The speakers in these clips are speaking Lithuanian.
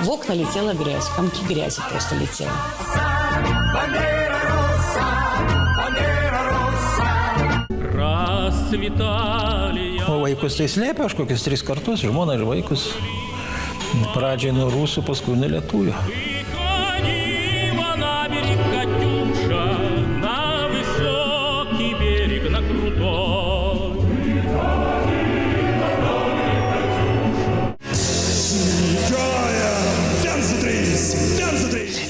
В окна летела грязь, комки грязи просто летели. O vaikus tai slėpė, aš kokius 3 kartus, žmona ir vaikus. Pradžiai nuo rusų, paskui nuo lietuvių.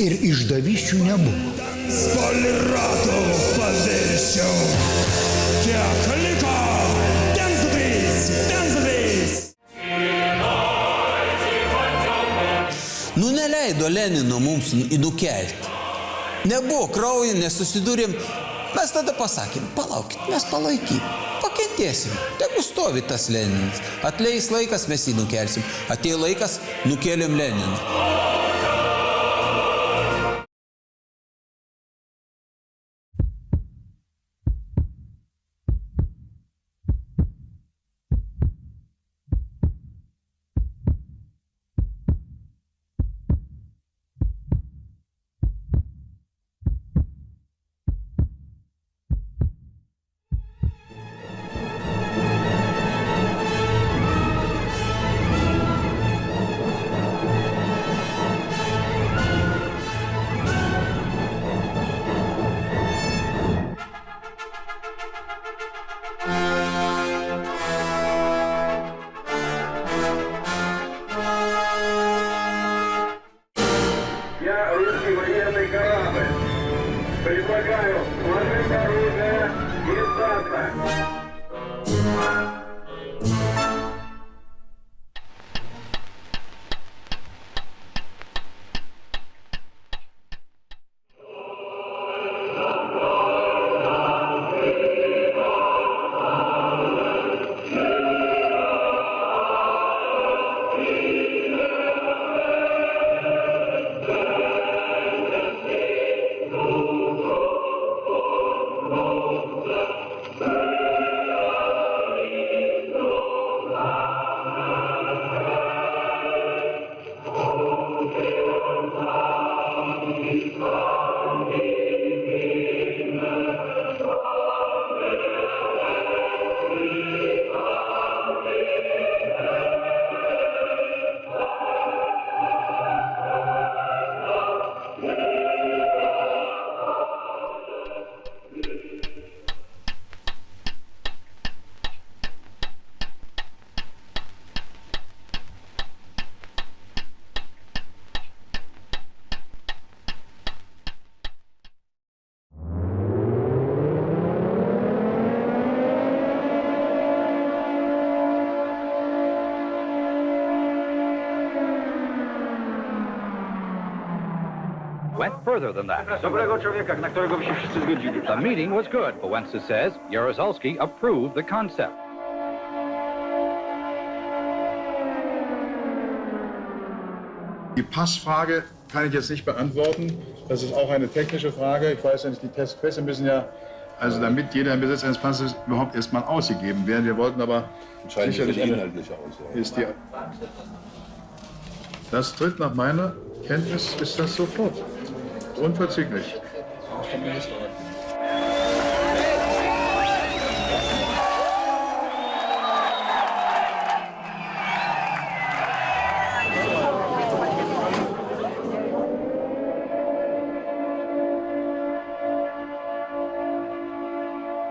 Ir išdavysčių nebuvo. Spoliratų paviršiau. Kiek liko? Ten su trys. Nu neleido Lenino mums nukelti. Nebuvo kraujo, nesusidūrėm. Mes tada pasakėm, palaukit, mes palaikyt. Pakentėsim, tegu stovi tas Leninas. Atleis laikas, mes jį nukelsim. Atėjo laikas, nukėlėm Leniną. Предлагаю сложить оружие и сдаться. Went further than that. The meeting was good, Wałęsa says. Jaruzelski approved the concept. Die Passfrage kann ich jetzt nicht beantworten. Das ist auch eine technische Frage. Ich weiß ja nicht, die Testpässe müssen ja, also damit jeder im Besitz eines Passes überhaupt erstmal ausgegeben werden. Wir wollten aber sicherlich inhaltliche Aussage. Das tritt nach meiner Kenntnis ist das sofort. Unverzüglich.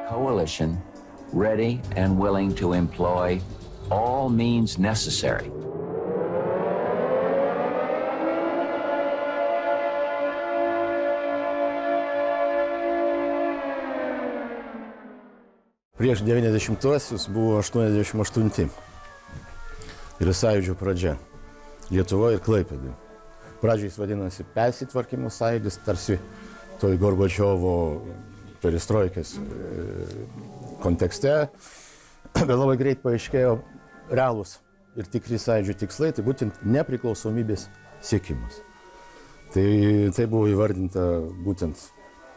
Coalition ready and willing to employ all means necessary. Prieš 90-uosius buvo 88 ir sąjūdžio pradžia Lietuvoje ir Klaipėdoje. Pradžiai jis vadinasi persitvarkymo sąjūdis, tarsi toj Gorbačiovo perestroikės kontekste, bet labai greit paaiškėjo realūs ir tikri sąjūdžio tikslai, tai būtent nepriklausomybės siekimas. Tai buvo įvardinta būtent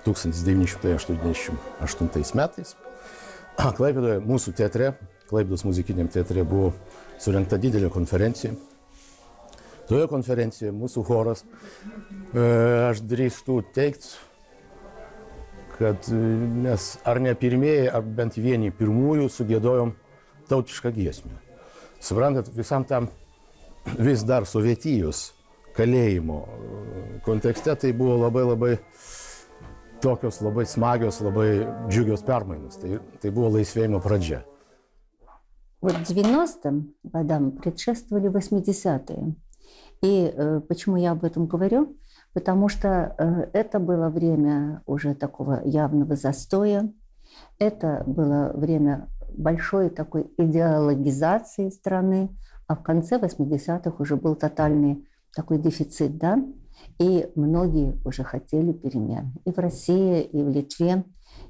1988 metais. Klaipėdoje, mūsų teatre, Klaipėdos muzikiniam teatre buvo surengta didelė konferencija. Toje konferencijoje mūsų choras, aš drįstu teikti, kad mes ar ne pirmieji, ar bent vieni pirmųjų sugiedojom tautišką giesmę. Suprantat, visam tam vis dar Sovietijos kalėjimo kontekste tai buvo labai tokios labai smagios, labai džiugios permainos. Tai было laisvėjimo прадžа. Вот 90-м годам предшествовали 80-е. И почему я об этом говорю? Потому что это было время уже такого явного застоя. Это было время большой такой идеологизации страны. А в конце 80-х уже был тотальный такой дефицит, да? И многие уже хотели перемен. И в России, и в Литве.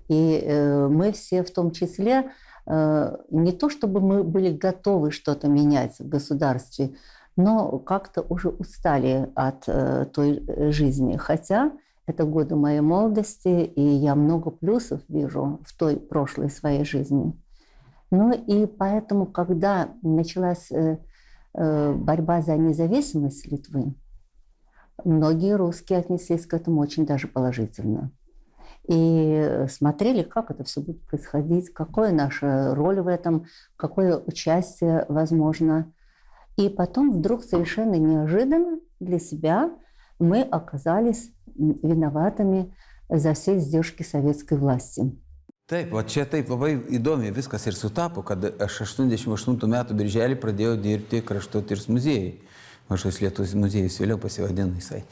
И мы все в том числе, не то чтобы мы были готовы что-то менять в государстве, но как-то уже устали от той жизни. Хотя это годы моей молодости, и я много плюсов вижу в той прошлой своей жизни. Ну и поэтому, когда началась борьба за независимость Литвы, многие русские отнеслись к этому очень даже положительно. И смотрели, как это все будет происходить, какая наша роль в этом, какое участие возможно. И потом вдруг совершенно неожиданно для себя мы оказались виноватыми за все издержки советской власти. Taip, o čia taip labai įdomiai viskas ir sutapo, kad aš 88 metų birželį pradėjau dirbti Kraštotyros muziejui. Mažos Lietuvos muziejus vėliau pasivadino jisai.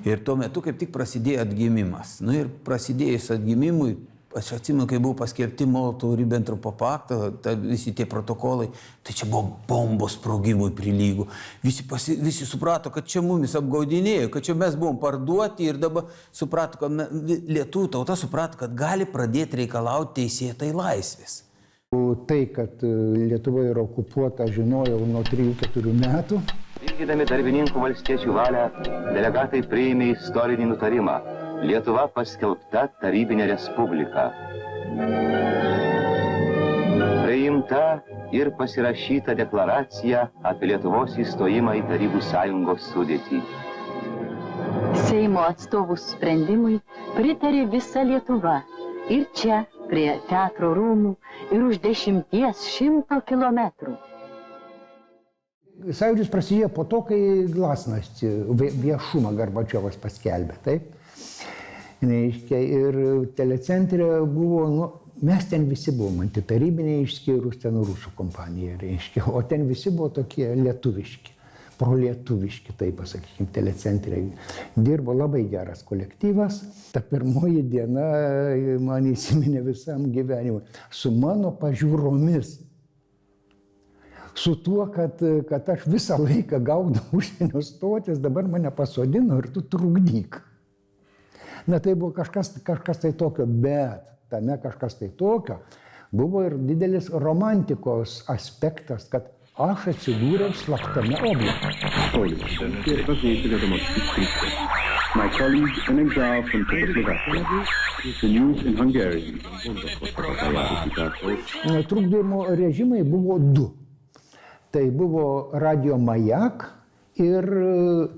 Ir tuo metu kaip tik prasidėjo atgimimas. Nu ir prasidėjus atgimimui, aš atsimenu, kai buvo paskelbti Molotovo-Ribbentropo pakto, visi tie protokolai, tai čia buvo bombos sprogimui prilygų. Visi suprato, kad čia mumis apgaudinėjo, kad čia mes buvom parduoti ir dabar suprato, kad lietuvių tauta suprato, kad gali pradėti reikalauti teisėtai laisvės. Tai, kad Lietuva yra okupuota, žinojau nuo 3-4 metų. Vykdydami darbininkų valstiečių valią, delegatai priėmė istorinį nutarimą. Lietuva paskelbta tarybinė respublika. Priimta ir pasirašyta deklaracija apie Lietuvos įstojimą į Tarybų sąjungos sudėtį. Seimo atstovų sprendimui pritarė visa Lietuva. Ir čia, prie teatro rūmų, ir už 10-100 kilometrų. Sąjūdis prasidėjo po to, kai glasnost viešumą Gorbačiovas paskelbė, taip? Ir telecentre buvo, mes ten visi buvom antitarybiniai, išskyrus ten rusų kompaniją, reiškia, o ten visi buvo tokie lietuviški, prolietuviški, taip pasakykime, telecentre. Dirbo labai geras kolektyvas. Ta pirmoji diena man įsiminė visam gyvenimui su mano pažiūromis. Su tuo, kad aš visą laiką gaudau užsienio stotis, dabar mane pasodino ir tu trukdyk. Na tai buvo kažkas tai tokio, bet tame kažkas tai tokio buvo ir didelis romantikos aspektas, kad aš atsidūriau slaptame objekte. My colleague in exile from Czechoslovakia. The news in Hungarian. Trukdymo režimai buvo du. Tai buvo radio Majak ir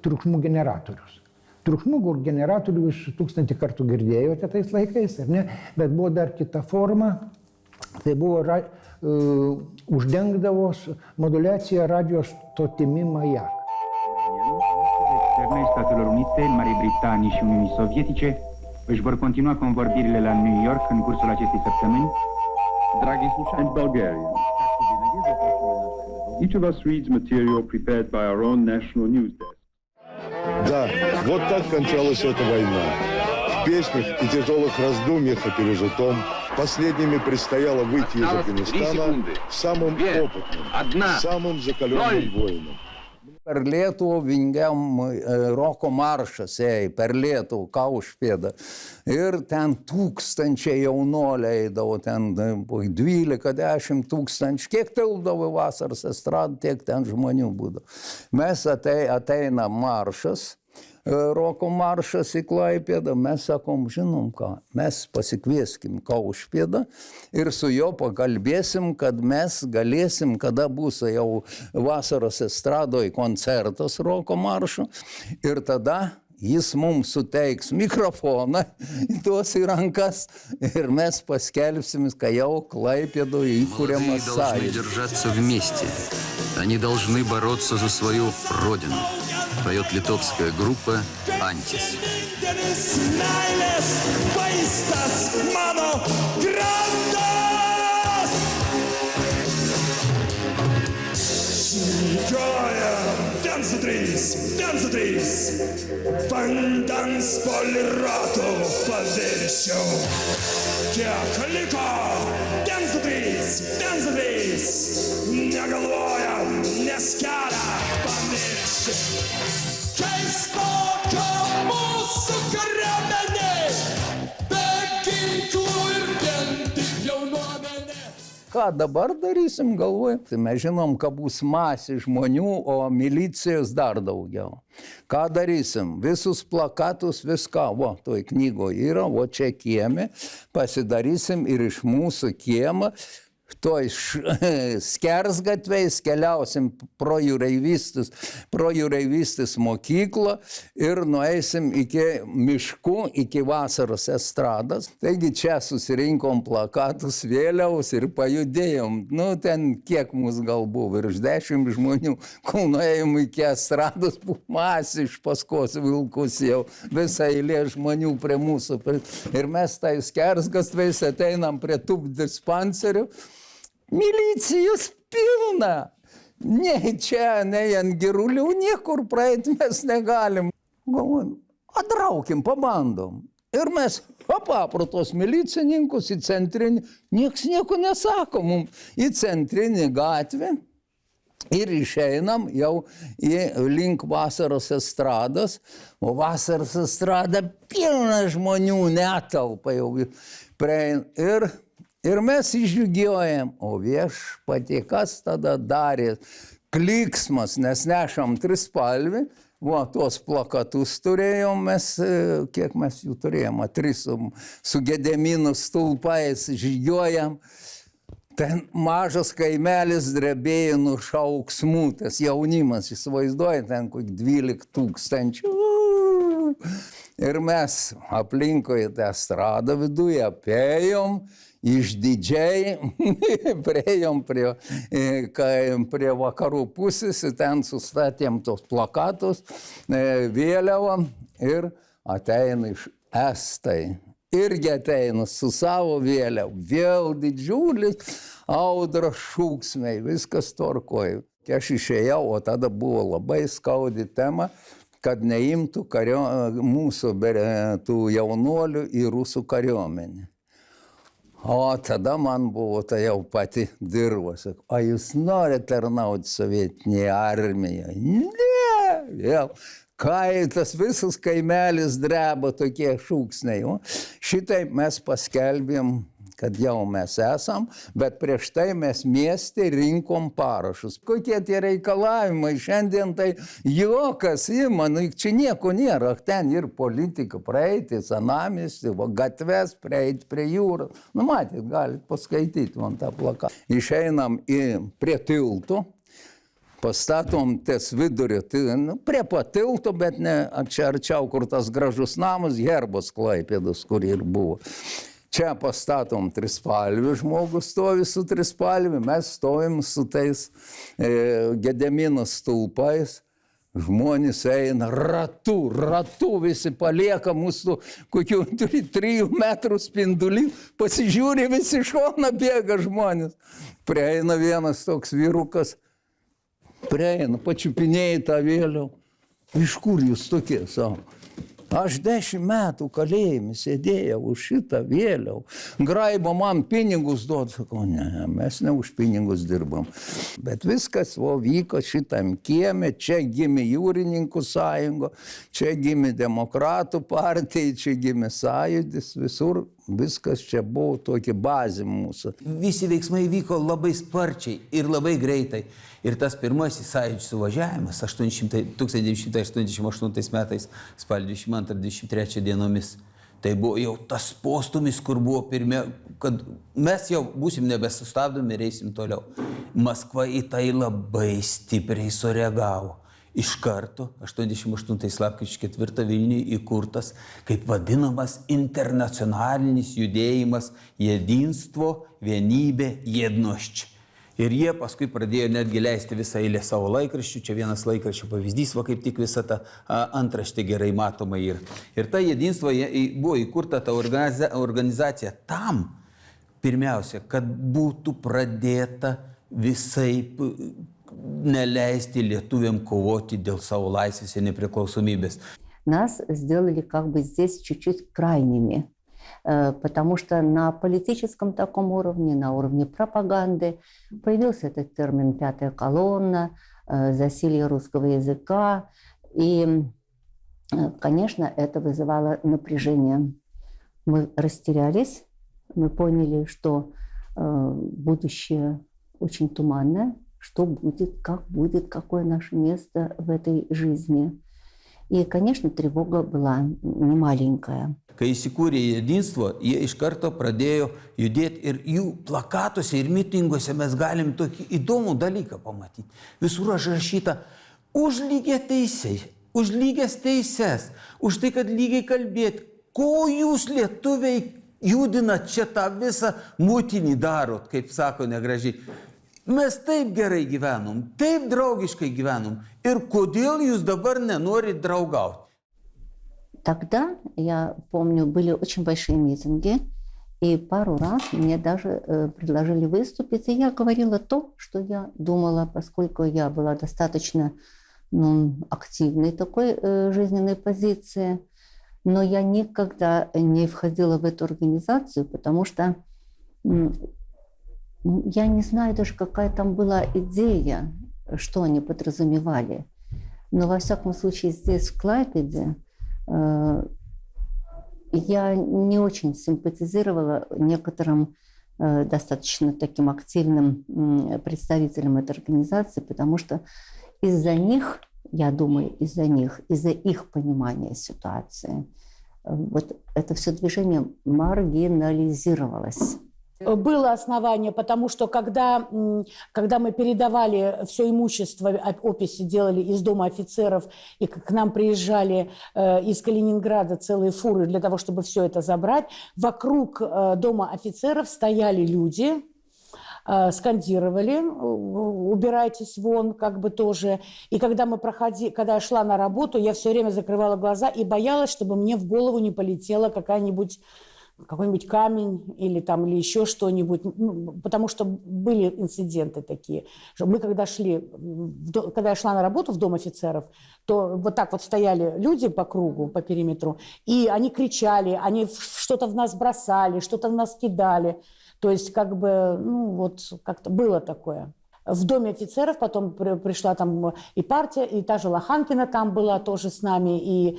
triukšmų generatorius. Triukšmų generatorių jūs 1000 kartų girdėjote tais laikais, ar ne? Bet buvo dar kita forma. Tai buvo uždengdavos moduliacija radio stotimi Majak. Externe Statelor Unite, Marii Britanii și Uniunii Sovietice își vor continua convorbirile la New York în cursul acestei săptămâni. Dragi slušalci, and Bulgarian. Each of us reads material prepared by our own national news desk. Да, вот так кончалась эта война. В песнях и тяжелых раздумьях о пережитом последними предстояло выйти из Афганистана самым опытным, самым закаленным воином. Per Lietuvą vingiam roko maršas, per Lietuvą, Kaušpėdą. Ir ten tūkstančiai jaunuoliai eidavo, ten 12-10 tūkstančių. Kiek tilpdavo vasaros estradą, tiek ten žmonių būdavo. Mes ateina maršas roko maršas į Klaipėdą, mes sakom, žinom ką, mes pasikvieskim Kaušpėdą ir su jo pakalbėsim, kad mes galėsim, kada bus jau vasaros estradoj koncertas roko maršo, ir tada jis mums suteiks mikrofoną, duos į rankas ir mes paskelbsim, kai jau Klaipėdoje įkuriamas Молодые должны sąjūdis. держаться вместе. Они должны бороться за свою родину. Поет литовская группа «Антис». Meilės vaistas mano grandas. Žygiuoja ten su trys, vandens poliratų paviršiau. Kiek liko, ten su trys, negalvojam, nes kelią pamiršti. Keistoka mūsų kariuomenė, be ginklų ir vien tik jaunuomenė. Ką dabar darysim, galvoju? Tai mes žinom, kad bus masė žmonių, o milicijos dar daugiau. Ką darysim? Visus plakatus, viską, toj knygoje yra, čia kieme, pasidarysim ir iš mūsų kiemą, toj skersgatviais keliausim pro jūreivystės mokyklą ir nueisim iki miškų, iki vasaros estradas. Taigi čia susirinkom plakatus, vėliaus ir pajudėjom. Ten kiek mūsų gal buvo, virš 10 žmonių, kol nuėjom iki estrados, masė iš paskos vilkus jau, visa eilė žmonių prie mūsų. Ir mes tai skersgatviais ateinam prie tų dispenserių. Milicijos pilna. Nei čia, nei ant Girulių, niekur praeiti mes negalim. Galvojam, atraukim, pabandom. Ir mes, pro tos milicininkus į centrinį, nieks nieko nesako mums, į centrinį gatvę ir išeinam jau į link vasaros estrados. O vasaros estrada pilna žmonių, netelpa jau. Ir mes išžygiuojam, o viešpatie, kas tada darė? Klyksmas, nes nešam trispalvį, tuos plakatus turėjom mes, kiek mes jų turėjom, 3 su Gedemino stulpais žygiuojam. Ten mažas kaimelis drebėjo nuo šauksmų, tas jaunimas, įsivaizduoja, ten kokį 12 000. Ir mes aplinkoje tą estradą viduje apėjom, išdidžiai priejom prie vakarų pusės, ten sustatėm tos plakatus, vėliavą ir ateina iš estai. Irgi ateina su savo vėliavu, vėl didžiulis audros šūksmai, viskas tvarkoja. Aš išėjau, o tada buvo labai skaudi tema, kad neimtų mūsų tų jaunuolių į rusų kariuomenę. O tada man buvo tai jau pati dirva. Sako, o jūs norite tarnauti sovietinėje armijoje? Ne, vėl. Kai tas visas kaimelis dreba tokie šūksniai. Šitaip mes paskelbėm, kad jau mes esam, bet prieš tai mes mieste rinkom parašus. Kokie tie reikalavimai? Šiandien tai juokas ima, čia nieko nėra. Ten ir politika, praeiti, senamiestį, gatves, prieiti prie jūros. Matyt, galite paskaityti man tą plakatą. Išeinam prie tilto, pastatom ties vidurio, prie patilto, bet ne arčiau, kur tas gražus namas, herbas Klaipėdos, kur ir buvo. Čia pastatom trispalvį, žmogus stovi su trispalvį, mes stovim su tais Gedemino stulpais, žmonės eina ratu, visi palieka mūsų kokių 3 metrų spindulį, pasižiūri visi šoną bėga žmonės. Prieina vienas toks vyrukas, pačiupinėja tą vėliavą. Iš kur jūs tokie, savo? Aš 10 metų kalėjime sėdėjau už šitą vėliavą. Graibo man pinigus duot. Sakau, ne, mes ne už pinigus dirbam. Bet viskas vyko šitam kieme. Čia gimė Jūrininkų sąjunga, čia gimė Demokratų partija, čia gimė sąjūdis. Visur Viskas čia buvo tokia bazė mūsų. Visi veiksmai vyko labai sparčiai ir labai greitai. Ir tas pirmasis sąjūdžio suvažiavimas 1988 metais, spalio 22-23 dienomis, tai buvo jau tas postumis, kur buvo kad mes jau būsim nebesustabdomi ir eisim toliau. Maskva į tai labai stipriai sureagavo. Iš karto 88 lapkričio 4 Vilniuje įkurtas kaip vadinamas internacionalinis judėjimas Jedinstvo, vienybė, jednošč. Ir jie paskui pradėjo netgi leisti visą eilę savo laikraščių. Čia vienas laikraščių pavyzdys, va kaip tik visa ta antraštė gerai matoma yra. Ir ta Jedinstvo buvo įkurta ta organizacija tam, pirmiausia, kad būtų pradėta visaip neleisti lietuviam ковоти дėl savo laisvės и неpriklausomybės. Нас сделали как бы здесь чуть-чуть крайними, потому что на политическом таком уровне, на уровне пропаганды появился этот термин «пятая колонна», «засилье русского языка», и, конечно, это вызывало напряжение. Мы растерялись, мы поняли, что будущее очень туманное, что будет, какое наше место в этой жизни. И, конечно, тревога была немаленькая. Kai įsikūrė Jedinstvo, jie iš karto pradėjo judėti ir jų plakatuose ir mitinguose mes galim tokį įdomų dalyką pamatyti. Visur užrašyta už lygias teises, už tai, kad lygiai kalbėti, ko jūs lietuviai judinat čia tą visą mutinį darot, kaip sako negražiai. Mes taip gerai gyvenom, taip draugiškai gyvenom. Ir kodėl jūs dabar nenorit draugauti? Тогда, я помню, были очень большие митинги, и пару раз мне даже предложили выступить, и я говорила то, что я думала, поскольку я была достаточно активной такой жизненной позиции, но я никогда не входила в эту организацию, потому что я не знаю даже, какая там была идея, что они подразумевали. Но, во всяком случае, здесь, в Клайпеде, я не очень симпатизировала некоторым достаточно таким активным представителям этой организации, потому что из-за них, я думаю, из-за их понимания ситуации, вот это все движение маргинализировалось. Было основание, потому что когда мы передавали все имущество, описи делали из дома офицеров, и к нам приезжали из Калининграда целые фуры для того, чтобы все это забрать, вокруг дома офицеров стояли люди, скандировали «убирайтесь вон», как бы тоже. И когда я шла на работу, я все время закрывала глаза и боялась, чтобы мне в голову не полетела какой-нибудь камень или еще что-нибудь, потому что были инциденты такие. Мы когда я шла на работу в Дом офицеров, то вот так вот стояли люди по кругу, по периметру, и они кричали, они что-то в нас бросали, что-то в нас кидали. То есть как-то было такое. В Доме офицеров потом пришла там и партия, и та же Лоханкина там была тоже с нами, и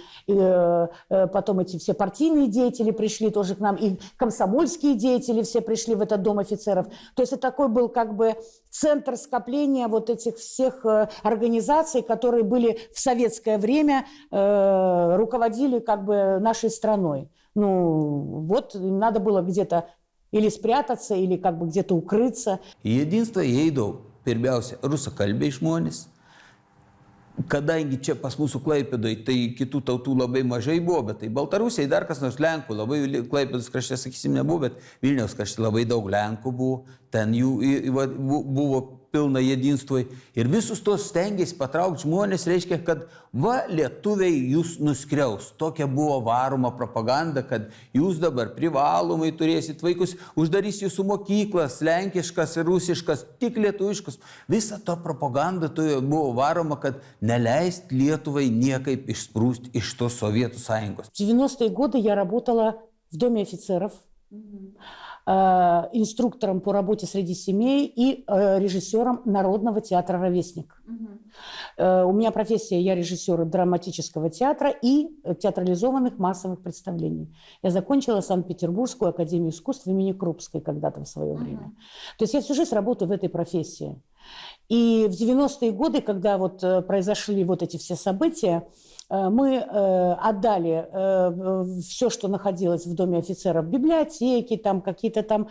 потом эти все партийные деятели пришли тоже к нам, и комсомольские деятели все пришли в этот Дом офицеров. То есть это такой был как бы центр скопления вот этих всех организаций, которые были в советское время, руководили как бы нашей страной. Им надо было где-то или спрятаться, или как бы где-то укрыться. Jedinstvo įeidavo pirmiausia rusakalbiai žmonės. Kadangi čia pas mūsų Klaipėdoje, tai kitų tautų labai mažai buvo, bet tai Baltarusiai, dar kas nors Lenkų, labai Klaipėdos krašte, sakysim, nebuvo, bet Vilniaus krašte labai daug Lenkų buvo, ten jų buvo pilna Jedinstvoje. Ir visus tos stengiasi patraukti žmonės, reiškia, kad lietuviai jūs nuskriaus. Tokia buvo varoma propaganda, kad jūs dabar privalomai turėsit vaikus, uždarys jūsų mokyklas, lenkiškas ir rusiškas, tik lietuviškas. Visa ta propaganda buvo varoma, kad neleist Lietuvai niekaip išsprūsti iš tos Sovietų Sąjungos. В 90-е годы я работала в Доме офицеров, инструктором по работе среди семей и режиссером Народного театра «Ровесник». У меня профессия, я режиссер драматического театра и театрализованных массовых представлений. Я закончила Санкт-Петербургскую академию искусств имени Крупской когда-то в свое время. То есть я всю жизнь работаю в этой профессии. И в 90-е годы, когда вот произошли вот эти все события, мы отдали все, что находилось в Доме офицеров, библиотеки, там какие-то там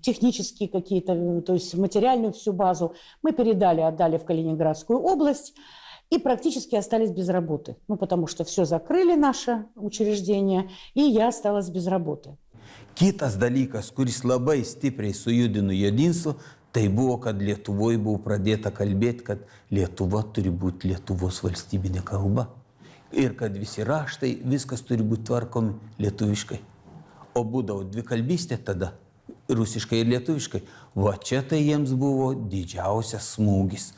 технические какие-то, то есть материальную всю базу, мы отдали в Калининградскую область и практически остались без работы. Ну, потому что все закрыли наше учреждение, и я осталась без работы. Kitas dalykas, kuris labai stipriai sujudino jedinstvo, tai buvo, kad Lietuvoje buvo pradėta kalbėti, kad Lietuva turi būti Lietuvos valstybinė kalba. Ir kad visi raštai, viskas turi būti tvarkomi lietuviškai. O būdavo dvikalbystė tada, rusiškai ir lietuviškai. Va čia tai jiems buvo didžiausias smūgis.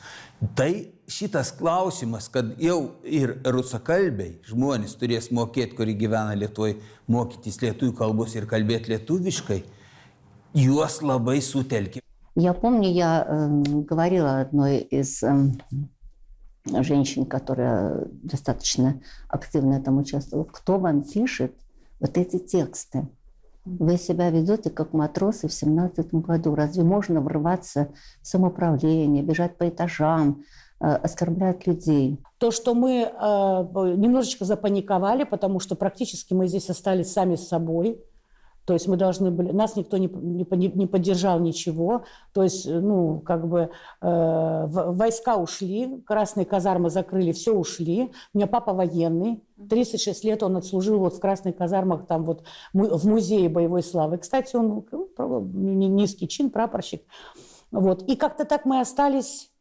Tai šitas klausimas, kad jau ir rusakalbiai žmonės turės mokėti, kurie gyvena Lietuvoje, mokytis lietuvių kalbos ir kalbėti lietuviškai, juos labai sutelkė. Я помню, я говорила одной из женщин, которая достаточно активно там участвовала, кто вам пишет вот эти тексты? Вы себя ведете как матросы в 17-м году. Разве можно врываться в самоуправление, бежать по этажам, оскорблять людей? То, что мы немножечко запаниковали, потому что практически мы здесь остались сами с собой. То есть мы должны были, нас никто не поддержал ничего. То есть, ну, как бы войска ушли, красные казармы закрыли, все ушли. У меня папа военный, 36 лет он отслужил вот в красных казармах, там вот в музее боевой славы. Кстати, он низкий чин, прапорщик. Вот. И как-то так мы остались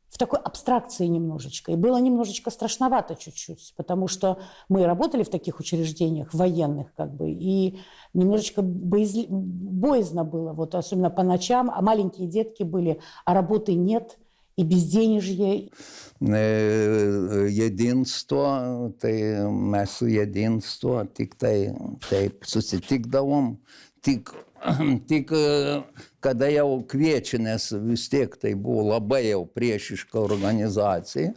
в такой абстракции немножечко. И было немножечко страшновато чуть-чуть, потому что мы работали в таких учреждениях военных, как бы, и немножечко боязно было, вот, особенно по ночам, а маленькие детки были, а работы нет, и безденежье. Jedinstvo, tai mes su jedinstvo tik tai taip susitikdavom, tik kada jau kviečia, nes vis tiek tai buvo labai jau priešiška organizacija,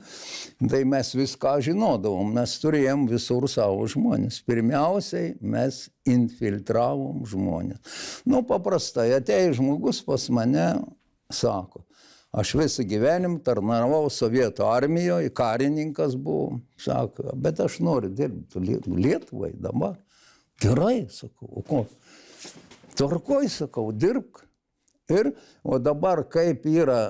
tai mes viską žinodavom, mes turėjom visur savo žmonės. Pirmiausiai mes infiltravom žmonės. Nu, paprastai atėjo žmogus pas mane, sako, aš visą gyvenimą tarnavau Sovietų armijoje, karininkas buvau, sako, bet aš noriu dirbti Lietuvai dabar. Gerai, sakau, o ko? Tvarkoj, sakau, dirbk. Ir o dabar kaip yra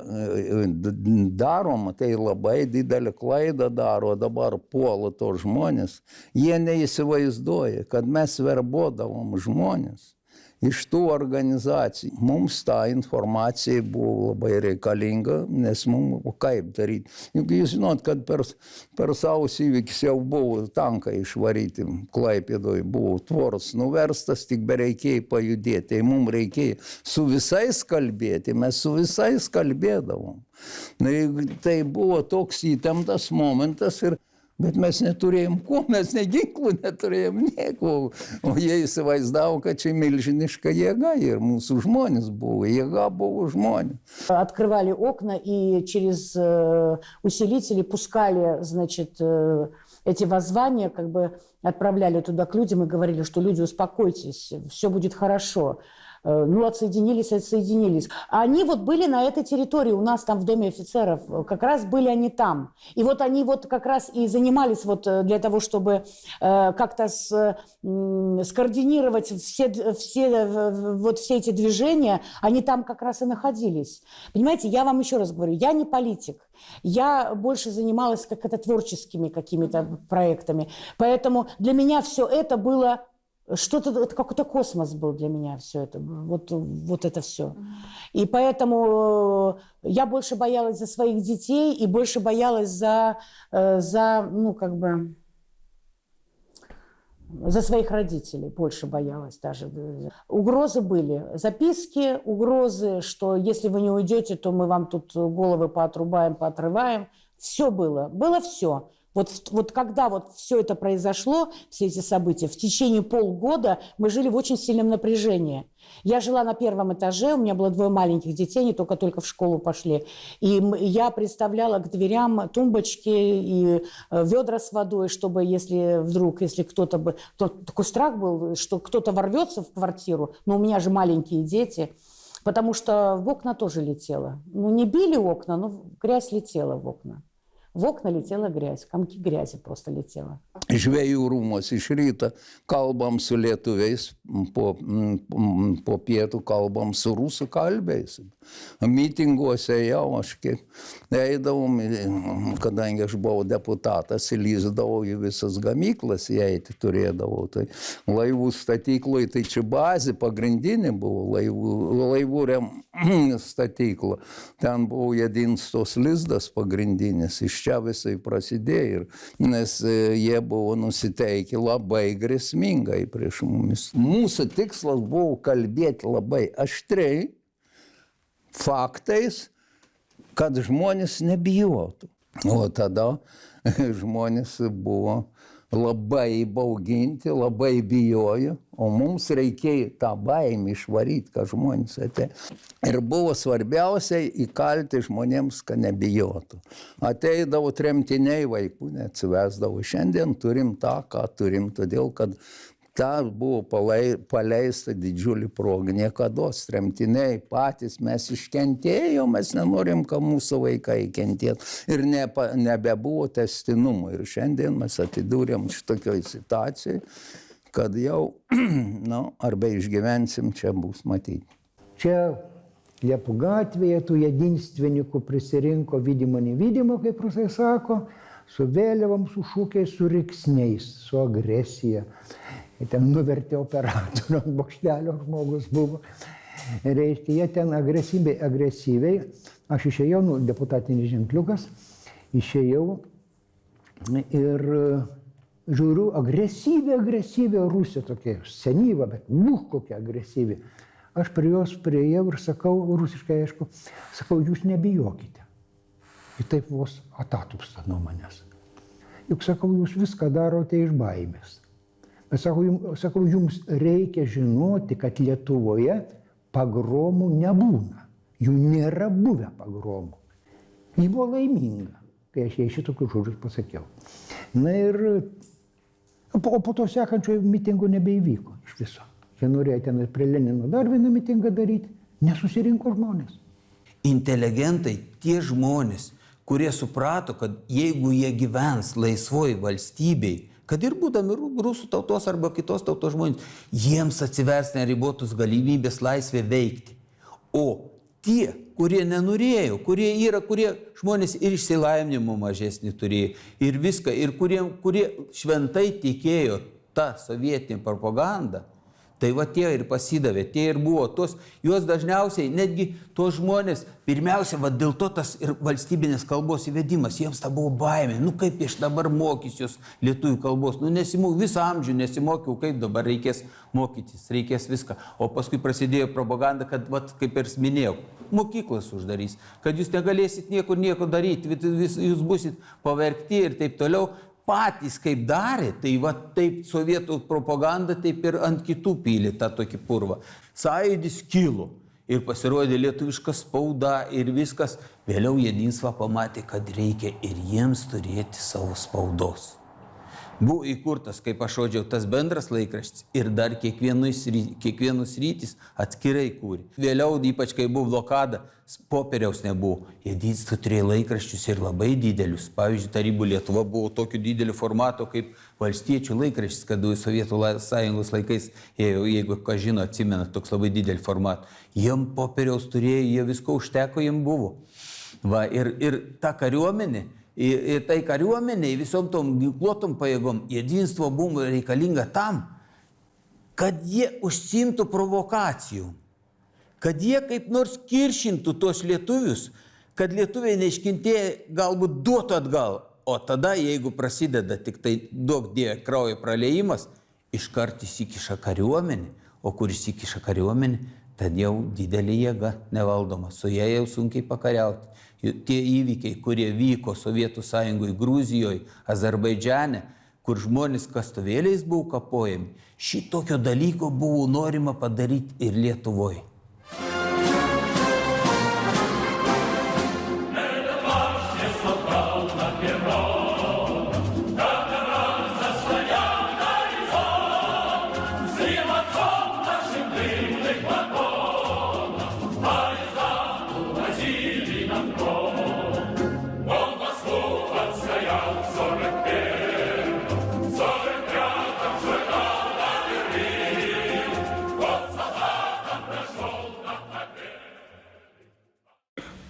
daroma, tai labai didelį klaidą daro, dabar puola to žmonės. Jie neįsivaizduoja, kad mes verbuodavom žmonės iš tų organizacijų. Mums ta informacija buvo labai reikalinga, nes mums kaip daryti. Juk jūs žinot, kad per sausį įvykis jau buvo tankai išvaryti Klaipėdoje, buvo tvoros nuverstas, tik bereikėjo pajudėti. Tai mums reikėjo su visais kalbėti, mes su visais kalbėdavom. Tai buvo toks įtemptas momentas ir bet mes neturėjom ko, mes ne ginklų neturėjom nieko. O jie įsivaizdavo, kad čia milžiniška jėga ir mūsų žmonės buvo, jėга buvo žmonės. Открывали окна и через усилители пускали, значит, эти воззвания, как бы отправляли туда к людям и говорили, что люди, успокойтесь, все будет хорошо. Ну, отсоединились. Они вот были на этой территории, у нас там в Доме офицеров, как раз были они там. И вот они вот как раз и занимались вот для того, чтобы как-то скоординировать все эти движения, они там как раз и находились. Понимаете, я вам еще раз говорю, я не политик, я больше занималась как-то творческими какими-то проектами. Поэтому для меня все это было... Что-то, это какой-то космос был для меня все это, вот это все. И поэтому я больше боялась за своих детей и больше боялась за своих родителей, больше боялась даже. Угрозы были, записки, угрозы, что если вы не уйдете, то мы вам тут головы поотрубаем, поотрываем. Все было все. Вот когда вот все это произошло, все эти события, в течение полгода мы жили в очень сильном напряжении. Я жила на первом этаже, у меня было 2 маленьких детей, они только в школу пошли. И я представляла к дверям тумбочки и ведра с водой, чтобы если кто-то бы... Такой страх был, что кто-то ворвется в квартиру, но у меня же маленькие дети, потому что в окна тоже летело. Ну, не били окна, но грязь летела в окна. В окна летела грязь, комки грязи просто летела. Žvejų rūmos iš ryto kalbam su lietuviais, po pietų kalbam su rusų kalbiais. Mitinguose jau aš kiek eidavom, kadangi aš buvau deputatas, įlįsdavau į visas gamyklas, įeiti turėdavau. Tai laivų statykloj, tai čia bazė pagrindinė buvo, laivų statykla. Ten buvo Jedinstos lizdas pagrindinis, iš čia visai prasidėjo, nes jie buvo nusiteikę labai grėsmingai prieš mumis. Mūsų tikslas buvo kalbėti labai aštriai, faktais, kad žmonės nebijotų. O tada žmonės buvo labai bauginti, labai bijojo, o mums reikėjo tą baimę išvaryti, kad žmonės atėjo. Ir buvo svarbiausia įkalti žmonėms, kad nebijotų. Ateidavo tremtiniai, vaikų neatsivesdavo. Šiandien turim tą, ką turim, todėl kad ta buvo paleista didžiulį progą. Niekados tremtiniai patys mes iškentėjom, mes nenorim, kad mūsų vaikai kentėtų. Ir nebebuvo tęstinumo. Ir šiandien mes atidūrėm šitokioj situacijai, kad jau, arba išgyvensim, čia bus matyti. Čia Liepų gatvėje tų jedinstvenikų prisirinko vidimo nevydimo, kaip rusai sako, su vėliavom, su šūkiais, su riksniais, su agresija. Ten nuvertė operatorių ant bokštelio žmogus buvo. Reiškia, jie ten agresyviai. Aš išėjau, deputatinis ženkliukas, išėjau ir žiūriu, agresyvė Rusija tokia, senyva, bet kokia agresyvi. Aš prie jos priėjau ir sakau, rusiškai aišku, sakau, jūs nebijokite. Ir taip vos atatupsta nuo manęs. Juk sakau, jūs viską darote iš baimės. Bet sakau, jums reikia žinoti, kad Lietuvoje pogromų nebūna. Jų nėra buvę pogromų. Ji buvo laiminga, kai aš jai šitokius žodžius pasakiau. Na ir po to sekančiojo mitingo nebeįvyko iš viso. Jie norėjo ten prie Lenino dar vieną mitingą daryti, nesusirinko žmonės. Inteligentai, tie žmonės, kurie suprato, kad jeigu jie gyvens laisvoj valstybei, kad ir būdami rusų tautos arba kitos tautos žmonės, jiems atsivers neribotus galimybės laisvė veikti. O tie, kurie nenorėjo, kurie žmonės ir išsilavinimo mažesnį turėjo, ir viską, ir kurie šventai tikėjo tą sovietinę propagandą, tai va tie ir pasidavė, tie ir buvo tos, juos dažniausiai, netgi tos žmonės, pirmiausia, va dėl to tas ir valstybinės kalbos įvedimas, jiems ta buvo baimė, kaip aš dabar mokysiuos lietuvių kalbos, visą amžių nesimokiau, kaip dabar reikės mokytis, reikės viską. O paskui prasidėjo propaganda, kad, va, kaip ir minėjau, mokyklas uždarys, kad jūs negalėsit nieko daryti, jūs busit pavergti ir taip toliau. Patys kaip darė, tai va taip sovietų propaganda taip ir ant kitų pylė tą tokį purvą. Sąjūdis kilo ir pasirodė lietuviška spauda ir viskas. Vėliau Jedinstva pamatė, kad reikia ir jiems turėti savo spaudos. Buvo įkurtas, kaip aš rodžiau, tas bendras laikraštis ir dar kiekvienus rytis atskirai kūrė. Vėliau, ypač kai buvo blokada, popieriaus nebuvo. Jedinstva turėjo laikraščius ir labai didelius. Pavyzdžiui, Tarybų Lietuva buvo tokiu dideliu formato kaip valstiečių laikraštis, kad Sovietų sąjungos laikais, jeigu ką žino, atsimena, toks labai didelį formatą. Jiem popieriaus turėjo, jie visko užteko, jiem buvo. Va, ir ta kariuomenė, ir tai kariuomeniai, visom tom ginkluotom pajėgom, Jedinstvo buvo reikalinga tam, kad jie užsiimtų provokacijų, kad jie kaip nors kiršintų tos lietuvius, kad lietuviai neiškentėję galbūt duotų atgal. O tada, jeigu prasideda tik tai duok Dieve kraujo praleimas, iškart įsikiša kariuomenė, o kur įsikiša kariuomenė, tad jau didelė jėga nevaldoma, su jie jau sunkiai pakariauti. tie įvykiai, kurie vyko Sovietų Sąjungoje, Gruzijoje, Azerbaidžiane, kur žmonės kastuvėliais buvo kapojami, šitokio dalyko buvo norima padaryti ir Lietuvoje.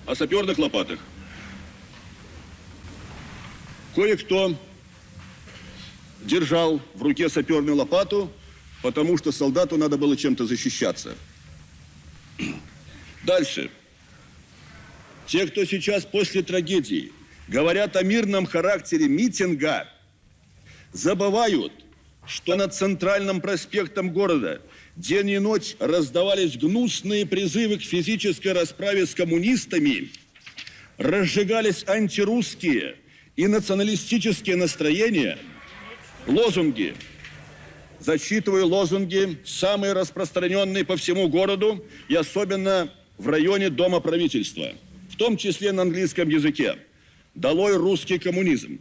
О саперных лопатах. Кое-кто держал в руке саперную лопату, потому что солдату надо было чем-то защищаться. Дальше. Те, кто сейчас после трагедии говорят о мирном характере митинга, забывают, что над центральным проспектом города день и ночь раздавались гнусные призывы к физической расправе с коммунистами, разжигались антирусские и националистические настроения, лозунги. Зачитываю лозунги, самые распространенные по всему городу и особенно в районе Дома правительства, в том числе на английском языке. «Долой русский коммунизм»,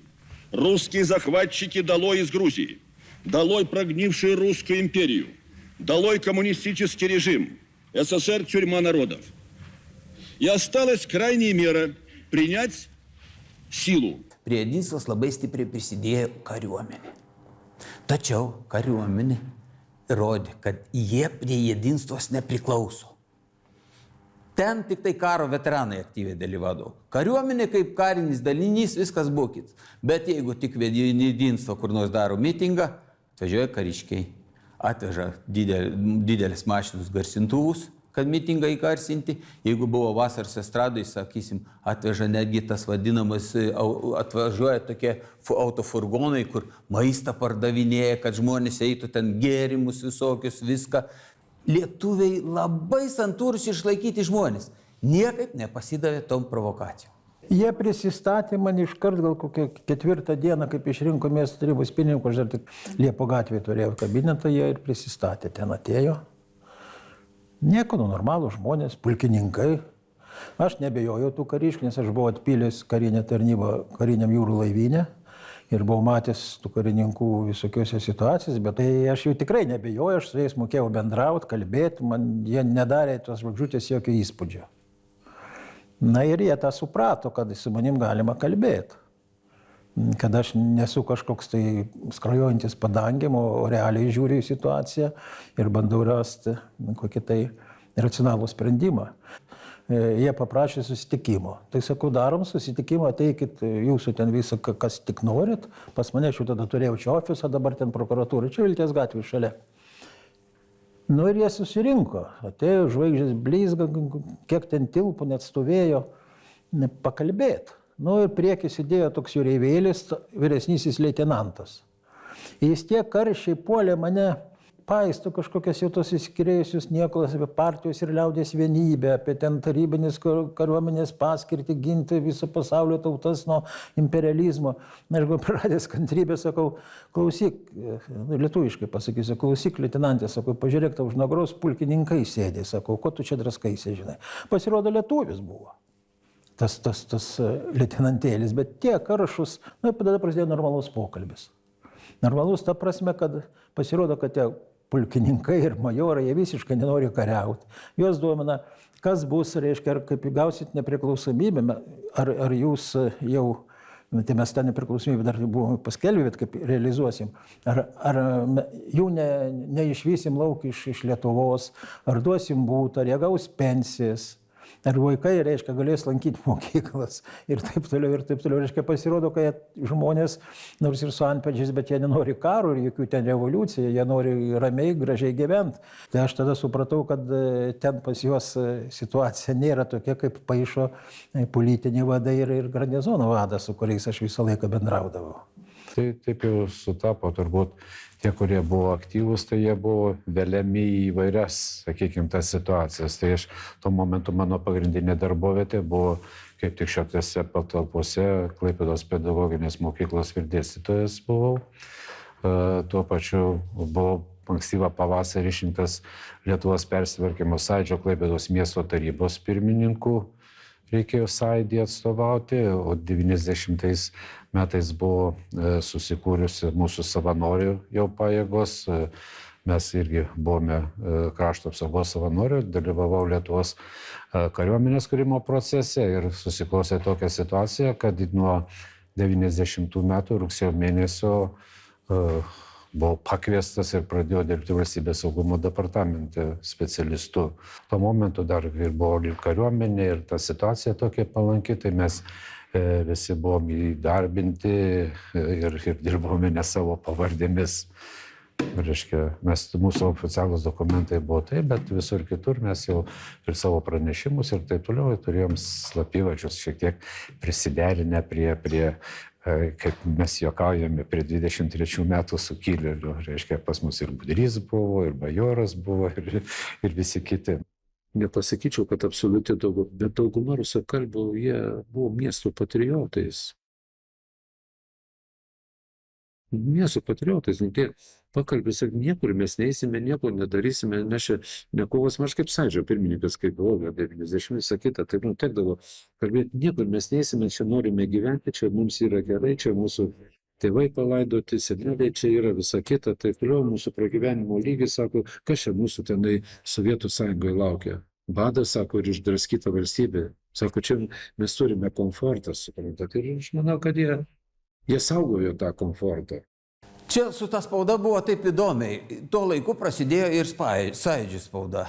«Русские захватчики долой из Грузии», «Долой прогнившую русскую империю», «Долой коммунистический режим», «СССР тюрьма народов». И осталась крайняя мера – принять силу. Prie jedinstros labai stipriai prisidėjo kariuomenė. Tačiau kariuomenė rodė, kad jie prie jedinstros nepriklauso. Ten tik tai karo veteranai aktyviai dalyvaudavo. Kariuomenė kaip karinis dalinys, viskas buvo kitas. Bet jeigu tik jedinstvo kur nors daro mitingą, atvažiuoja kariškiai, atveža didelis mašinus garsintuvus, kad mitingą įgarsinti. Jeigu buvo vasaros estradai, sakysim, atveža netgi tas vadinamas, atvažiuoja tokie autofurgonai, kur maistą pardavinėja, kad žmonės eitų ten gėrimus visokius, viską. Lietuviai labai santūrus išlaikyti žmonės. Niekaip nepasidavė tom provokacijom. Jie prisistatė man iškart, gal kokią 4 dieną, kaip išrinko miesto tarybos pirmininku, aš dar tik Liepo gatvėje turėjau kabinetą, jie ir prisistatė, ten atėjo. Nieko, normalų žmonės, pulkininkai. Aš nebejojau tų kariškių, nes aš buvau atpylęs karinę tarnybą kariniam jūrų laivyne ir buvau matęs tų karininkų visokiose situacijose, bet tai aš jau tikrai nebejojau, aš su jais mokėjau bendrauti, kalbėti, man jie nedarė tos žvaigždžiutės jokio įspūdžio. Na ir jie tą suprato, kad su manim galima kalbėti. Kad aš nesu kažkoks tai skrajojantis padangėm, o realiai žiūriu į situaciją ir bandau rasti kokį tai racionalų sprendimą. Jie paprašė susitikimo. Tai sakau, darom susitikimą, ateikit jūsų ten visą, kas tik norit. Pas mane aš jau tada turėjau čia ofisą, dabar ten prokuratūra, čia Vilties gatvė šalia. Nu ir jie susirinko, atėjo žvaigždės blizga, kiek ten tilpų net stovėjo, pakalbėti. Nu ir priekį sėdėjo toks jūreivėlis, vyresnysis leitenantas. Jis tiek karščiai puolė mane, paisto kažkokias jau tos įsikirėjusius niekolas apie partijos ir liaudės vienybę, apie ten tarybinės kariuomenės paskirtį ginti viso pasaulio tautas nuo imperializmo. Aš buvau praradęs kantrybę, sakau, klausyk, lietuviškai pasakysiu, klausyk, leitenantė, sakau, pažiūrėk, tau už nugaros pulkininkai sėdė, sakau, ko tu čia draskaisi, žinai. Pasirodo, lietuvis buvo. Tas leitenantėlis, bet tie karšus, nu ir tada prasidėjo normalus pokalbis. Normalus ta prasme, kad pasirodo, kad tie pulkininkai ir majorai, jie visiškai nenori kariauti. Juos domina, kas bus, reiškia, ar kaip gausit nepriklausomybę, ar jūs jau, tai mes tą nepriklausomybę dar buvome paskelbę, bet kaip realizuosim, ar jų neišvysim lauk iš Lietuvos, ar duosim būtą, ar jie gaus pensijas. Ar vaikai, reiškia, galės lankyti mokyklas ir taip toliau, ir taip toliau. Reiškia, pasirodo, kad žmonės, nors ir su antpečiais, bet jie nenori karo ir jokių ten revoliucijų, jie nori ramiai, gražiai gyventi. Tai aš tada supratau, kad ten pas juos situacija nėra tokia, kaip paišo politiniai vadai ir garnizono vadas, su kuriais aš visą laiką bendraudavau. Tai taip jau sutapo, turbūt tie, kurie buvo aktyvūs, tai jie buvo vėliami į įvairias, sakykime, tas situacijas. Tai aš tuo momentu mano pagrindinė darbovietė buvo kaip tik šiose patalpose Klaipėdos pedagoginės mokyklos ir dėstytojas buvau. Tuo pačiu buvau ankstyvą pavasarį išrinktas Lietuvos persitvarkymo sąjūdžio Klaipėdos miesto tarybos pirmininku. Reikėjo sąjūdį atstovauti, o 90 metais buvo susikūrusi mūsų savanorių jau pajėgos. Mes irgi buvome krašto apsaugos savanorių, dalyvavau Lietuvos kariuomenės kūrimo procese ir susiklostė tokia situacija, kad nuo 90 metų rugsėjo mėnesio buvau pakviestas ir pradėjau dirbti valstybės saugumo departamente specialistu. Tuo momentu dar ir buvo ir kariuomenė, ir ta situacija tokia palanki, tai mes visi buvom įdarbinti ir dirbome ne savo pavardėmis. Reiškia, mūsų oficialūs dokumentai buvo taip, bet visur kitur mes jau ir savo pranešimus ir taip toliau turėjom slapyvardžius šiek tiek prisiderinę prie kaip mes juokaujame, prie 23 metų sukilėlių. Reiškia, pas mus ir budrys buvo, ir bajoras buvo, ir visi kiti. Nepasakyčiau, kad absoliuti dauguma, bet dauguma rusakalbių, jie buvo miesto patriotais. Miesto patriotais, tie pakalbė, sak, niekur mes neįsime, niekur nedarysime, nes čia nekovos, aš kaip sąjūdžio pirmininkas, kaip buvau, 90 visą kitą, taip tekdavo kalbėti, niekur mes neįsime, čia norime gyventi, čia mums yra gerai, čia mūsų tėvai palaidoti, seneliai čia yra visa kita, taip toliau, mūsų pragyvenimo lygis, sako, kas čia mūsų tenai Sovietų sąjungoje laukia. Badas, sako, ir išdraskyta valstybė, sako, čia mes turime komfortą, suprantat, ir aš manau, kad jie saugojo tą komfortą. Čia su ta spauda buvo taip įdomiai. Tuo laiku prasidėjo ir sąjūdžio spauda.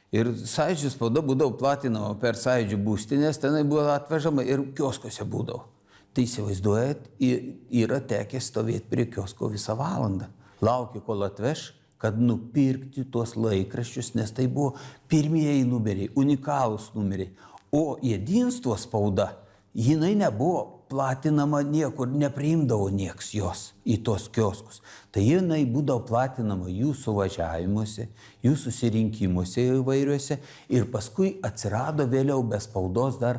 Ir sąjūdžio spauda būdavo platinama per sąjūdžio būstinės, tenai buvo atvežama ir kioskose būdavo. Tai įsivaizduojat, yra tekę stovėti prie kiosko visą valandą. Laukia, kol atveš, kad nupirkti tuos laikraščius, nes tai buvo pirmieji numeriai, unikalūs numeriai. O jedinstvo spauda, jinai nebuvo platinama niekur, nepriimdavo nieks jos į tos kioskus. Tai jinai būdavo platinama jų suvažiavimuose, jų susirinkimuose įvairiuose ir paskui atsirado vėliau be spaudos dar,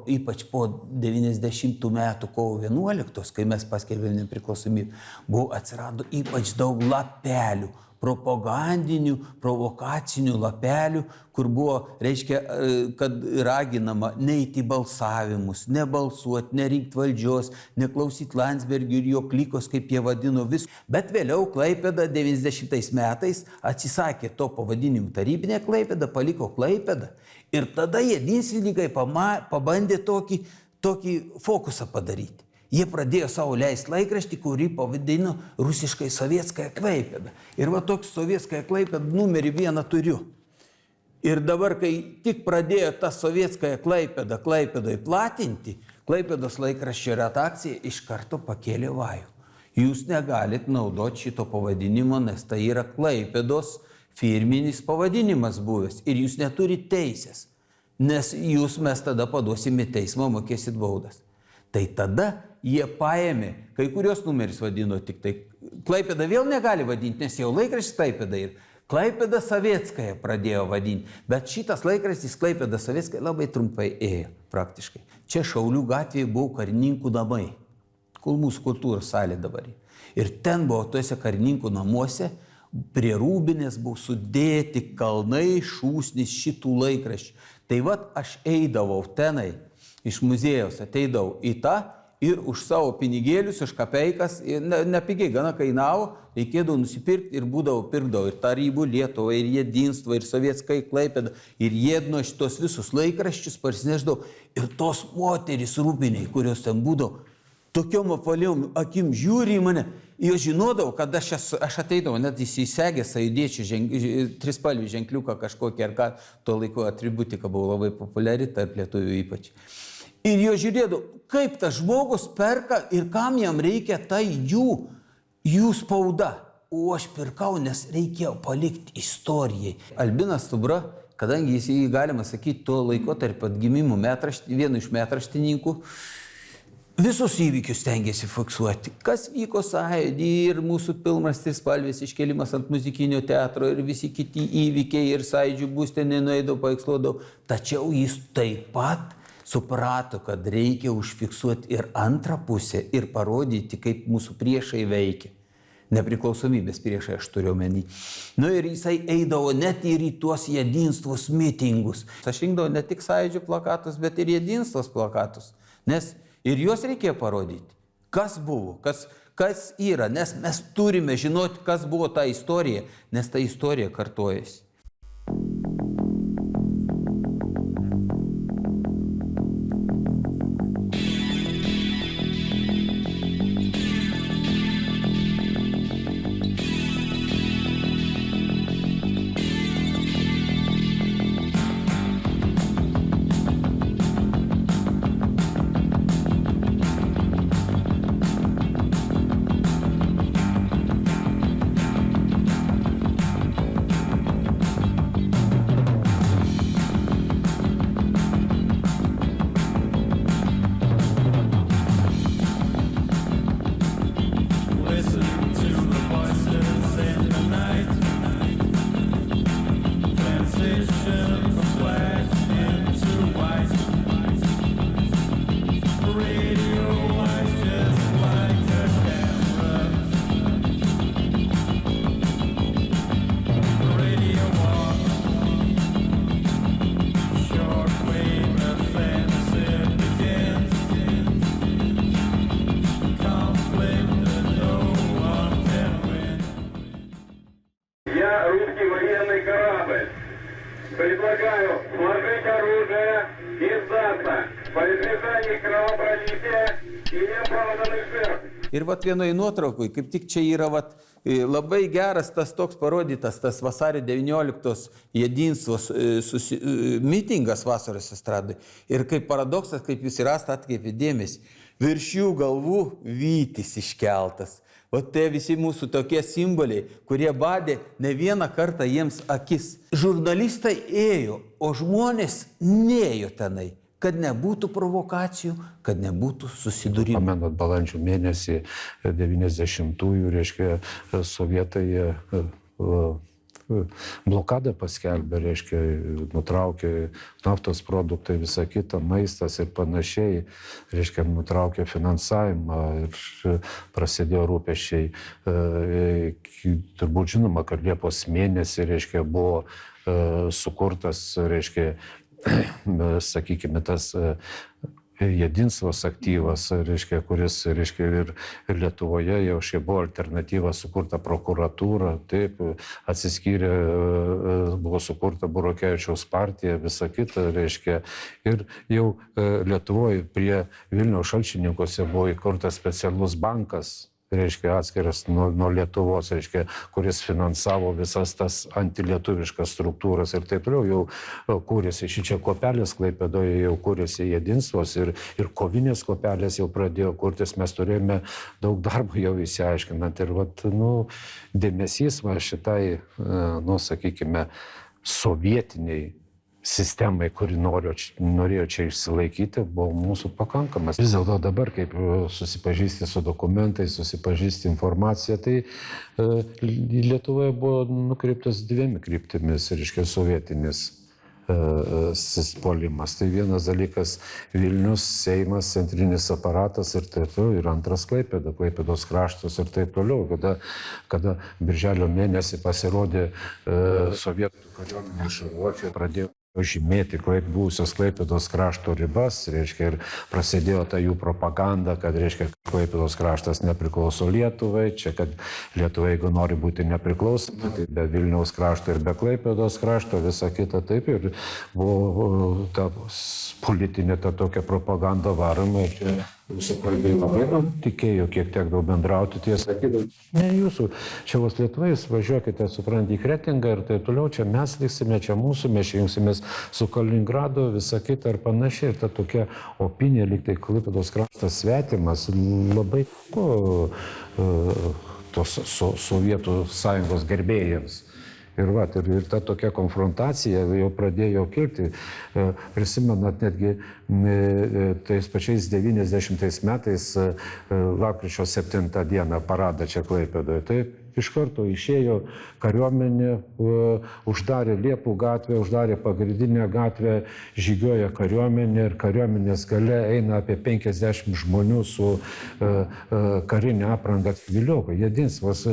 ypač po 90 metų kovo 11, kai mes paskelbėm nepriklausomybę, atsirado ypač daug lapelių, propagandinių, provokacinių lapelių, kur buvo, reiškia, kad raginama neiti į balsavimus, nebalsuoti, nerinkti valdžios, neklausyti Landsbergio ir jo klikos, kaip jie vadino vis. Bet vėliau Klaipėda 90 metais atsisakė to pavadinimų tarybinė Klaipėda, paliko Klaipėdą. Ir tada jedinsvininkai pabandė tokį fokusą padaryti. Jie pradėjo savo leisti laikraštį, kurį pavadino rusiškai Sovietskąją Klaipėdą. Ir va toks Sovietskąją Klaipėdą numerį 1 turiu. Ir dabar, kai tik pradėjo tą Sovietskąją Klaipėdą Klaipėdoje platinti, Klaipėdos laikraščio redakcija iš karto pakėlė vajų. Jūs negalit naudoti šito pavadinimo, nes tai yra Klaipėdos firminis pavadinimas buvęs. Ir jūs neturite teisės, nes mes tada paduosime teismą, mokėsit baudas. Tai tada jie paėmė, kai kurios numeris vadino tik tai. Klaipėda vėl negali vadinti, nes jau laikraštis Klaipėda ir Klaipėda Sovietskąją pradėjo vadinti. Bet šitas laikraštis Klaipėda Sovietskąją labai trumpai ėjo praktiškai. Čia Šaulių gatvėje buvo karininkų namai, kol mūsų kultūros salė dabar. Ir ten buvo tuose karininkų namuose, prie rūbinės buvo sudėti kalnai, šūsnis šitų laikraščių. Tai vat aš eidavau tenai, iš muziejaus ateidavau į tą ir už savo pinigėlius, už kapeikas, nepigiai gana kainavo, reikėdavo nusipirkti ir pirkdavo ir Tarybų Lietuvą, ir Jedinstvo, ir Sovietskąją Klaipėdą, ir Jedno šitos visus laikraščius parsineždavo. Ir tos moterys rūbiniai, kurios ten būdavo, tokiom apvaliom akim žiūri į mane, jos žinodavo, kad aš ateidavau, net įsisegė sąjūdiečių trispalvių ženkliuką kažkokį, ar ką, tuo laiku atributika buvo labai populiari, tarp lietuvių ypač. Ir jo žiūrėdavo, kaip tas žmogus perka ir kam jam reikia tai jų spauda. O aš pirkau, nes reikėjo palikti istorijai. Albinas Stubra, kadangi jis, galima sakyti, tuo laiko tarp atgimimo vienu iš metraštininkų, visus įvykius stengiasi fiksuoti. Kas vyko Sąjūdy ir mūsų pilnas trispalvės iškelimas ant muzikinio teatro ir visi kiti įvykiai ir Sąjūdžių būstinė nueidavo, paveiksluodavo. Tačiau jis taip pat suprato, kad reikia užfiksuoti ir antrą pusę ir parodyti, kaip mūsų priešai veikia. Nepriklausomybės priešai aš turiu omeny. Nu ir jisai eidavo net ir į tuos jedinstvos mitingus. Aš rinkdavau ne tik Sąjūdžio plakatus, bet ir jedinstvos plakatus. Nes ir juos reikėjo parodyti. Kas buvo, kas yra, nes mes turime žinoti, kas buvo ta istorija, nes ta istorija kartojasi. Предлагаю сложить оружие и сдаться по избежанию кровопролития и неоправданных жертв. Ir vat vienoje nuotraukoje, kaip tik čia yra labai geras tas toks parodytas, tas vasario 19 jedinstvos mitingas vasaros estradai. Ir kaip paradoksas, kaip jūs ir esate atkreipę dėmesį, virš jų galvų vytis iškeltas. O tai visi mūsų tokie simboliai, kurie badė ne vieną kartą jiems akis. Žurnalistai ėjo, o žmonės neėjo tenai, kad nebūtų provokacijų, kad nebūtų susidūrimų. Pamenat, balandžio mėnesį 90-ųjų, reiškia, sovietai blokadą paskelbė, reiškia, nutraukė naftos produktai, visą kitą, maistas ir panašiai, reiškia, nutraukė finansavimą ir prasidėjo rūpesčiai. Turbūt žinoma, kad Liepos mėnesį, reiškia, buvo sukurtas, reiškia, sakykime, tas jedinstvos aktyvas, reiškia, kuris, reiškia, ir Lietuvoje jau šiai buvo alternatyva sukurta prokuratūra, taip, atsiskyrė, buvo sukurta Burokevičiaus partija, visa kita, reiškia, ir jau Lietuvoje prie Vilniaus Šalčininkose buvo įkurtas specialus bankas, reiškia, atskiras nuo Lietuvos, reiškia, kuris finansavo visas tas antilietuviškas struktūras ir taip toliau, jau kūrėsi šičia kopelės Klaipėdoje, jau kūrėsi jedinствos ir kovinės kopelės jau pradėjo kurtis, mes turėjome daug darbo jau įsiaiškinant ir dėmesys šitai, sakykime, sovietiniai sistemai, kuri norėjo čia išsilaikyti, buvo mūsų pakankamas. Vis dėlto dabar, kaip susipažįsti su dokumentais, susipažįsti informaciją, tai Lietuvoje buvo nukreiptas dviem kryptimis, reiškia, sovietinis puolimas. Tai vienas dalykas Vilnius, Seimas, centrinis aparatas ir taip toliau, ir antras Klaipėda, Klaipėdos kraštas ir taip toliau. Kada birželio mėnesį pasirodė sovietų kariuomenė šarvuočiai, pradėjo žymėti buvusios Klaipėdos krašto ribas, reiškia, ir prasidėjo ta jų propaganda, kad, reiškia, Klaipėdos kraštas nepriklauso Lietuvai, čia, kad Lietuva, jeigu nori būti nepriklausoma, tai be Vilniaus krašto ir be Klaipėdos krašto, visa kita, taip, ir buvo ta politinė ta tokia propaganda varoma, ir čia jūsų kalbėjai labai daug tikėjo, kiek tekdavo bendrauti, tiesą sakydavo, ne jūsų, čia vos Lietuva, jūs važiuokite, suprantate, į Kretingą ir taip toliau, čia mes liksime, čia mūsų, mes jungsimės su Kaliningrado, visa kita ir panašiai, ir ta tokia opinija, lyg tai Klaipėdos kraštas svetimas, labai tos Sovietų sąjungos gerbėjams. Ir ta tokia konfrontacija jau pradėjo kilti. Prisimenat, netgi tais pačiais 90 metais lapkričio 7 dieną paradą čia Klaipėdoje. Tai iš karto išėjo kariuomenė, uždarė Liepų gatvę, uždarė pagrindinę gatvę, žygioja kariuomenė ir kariuomenės gale eina apie 50 žmonių su karinė apranga Vilioka. Jedinstvas,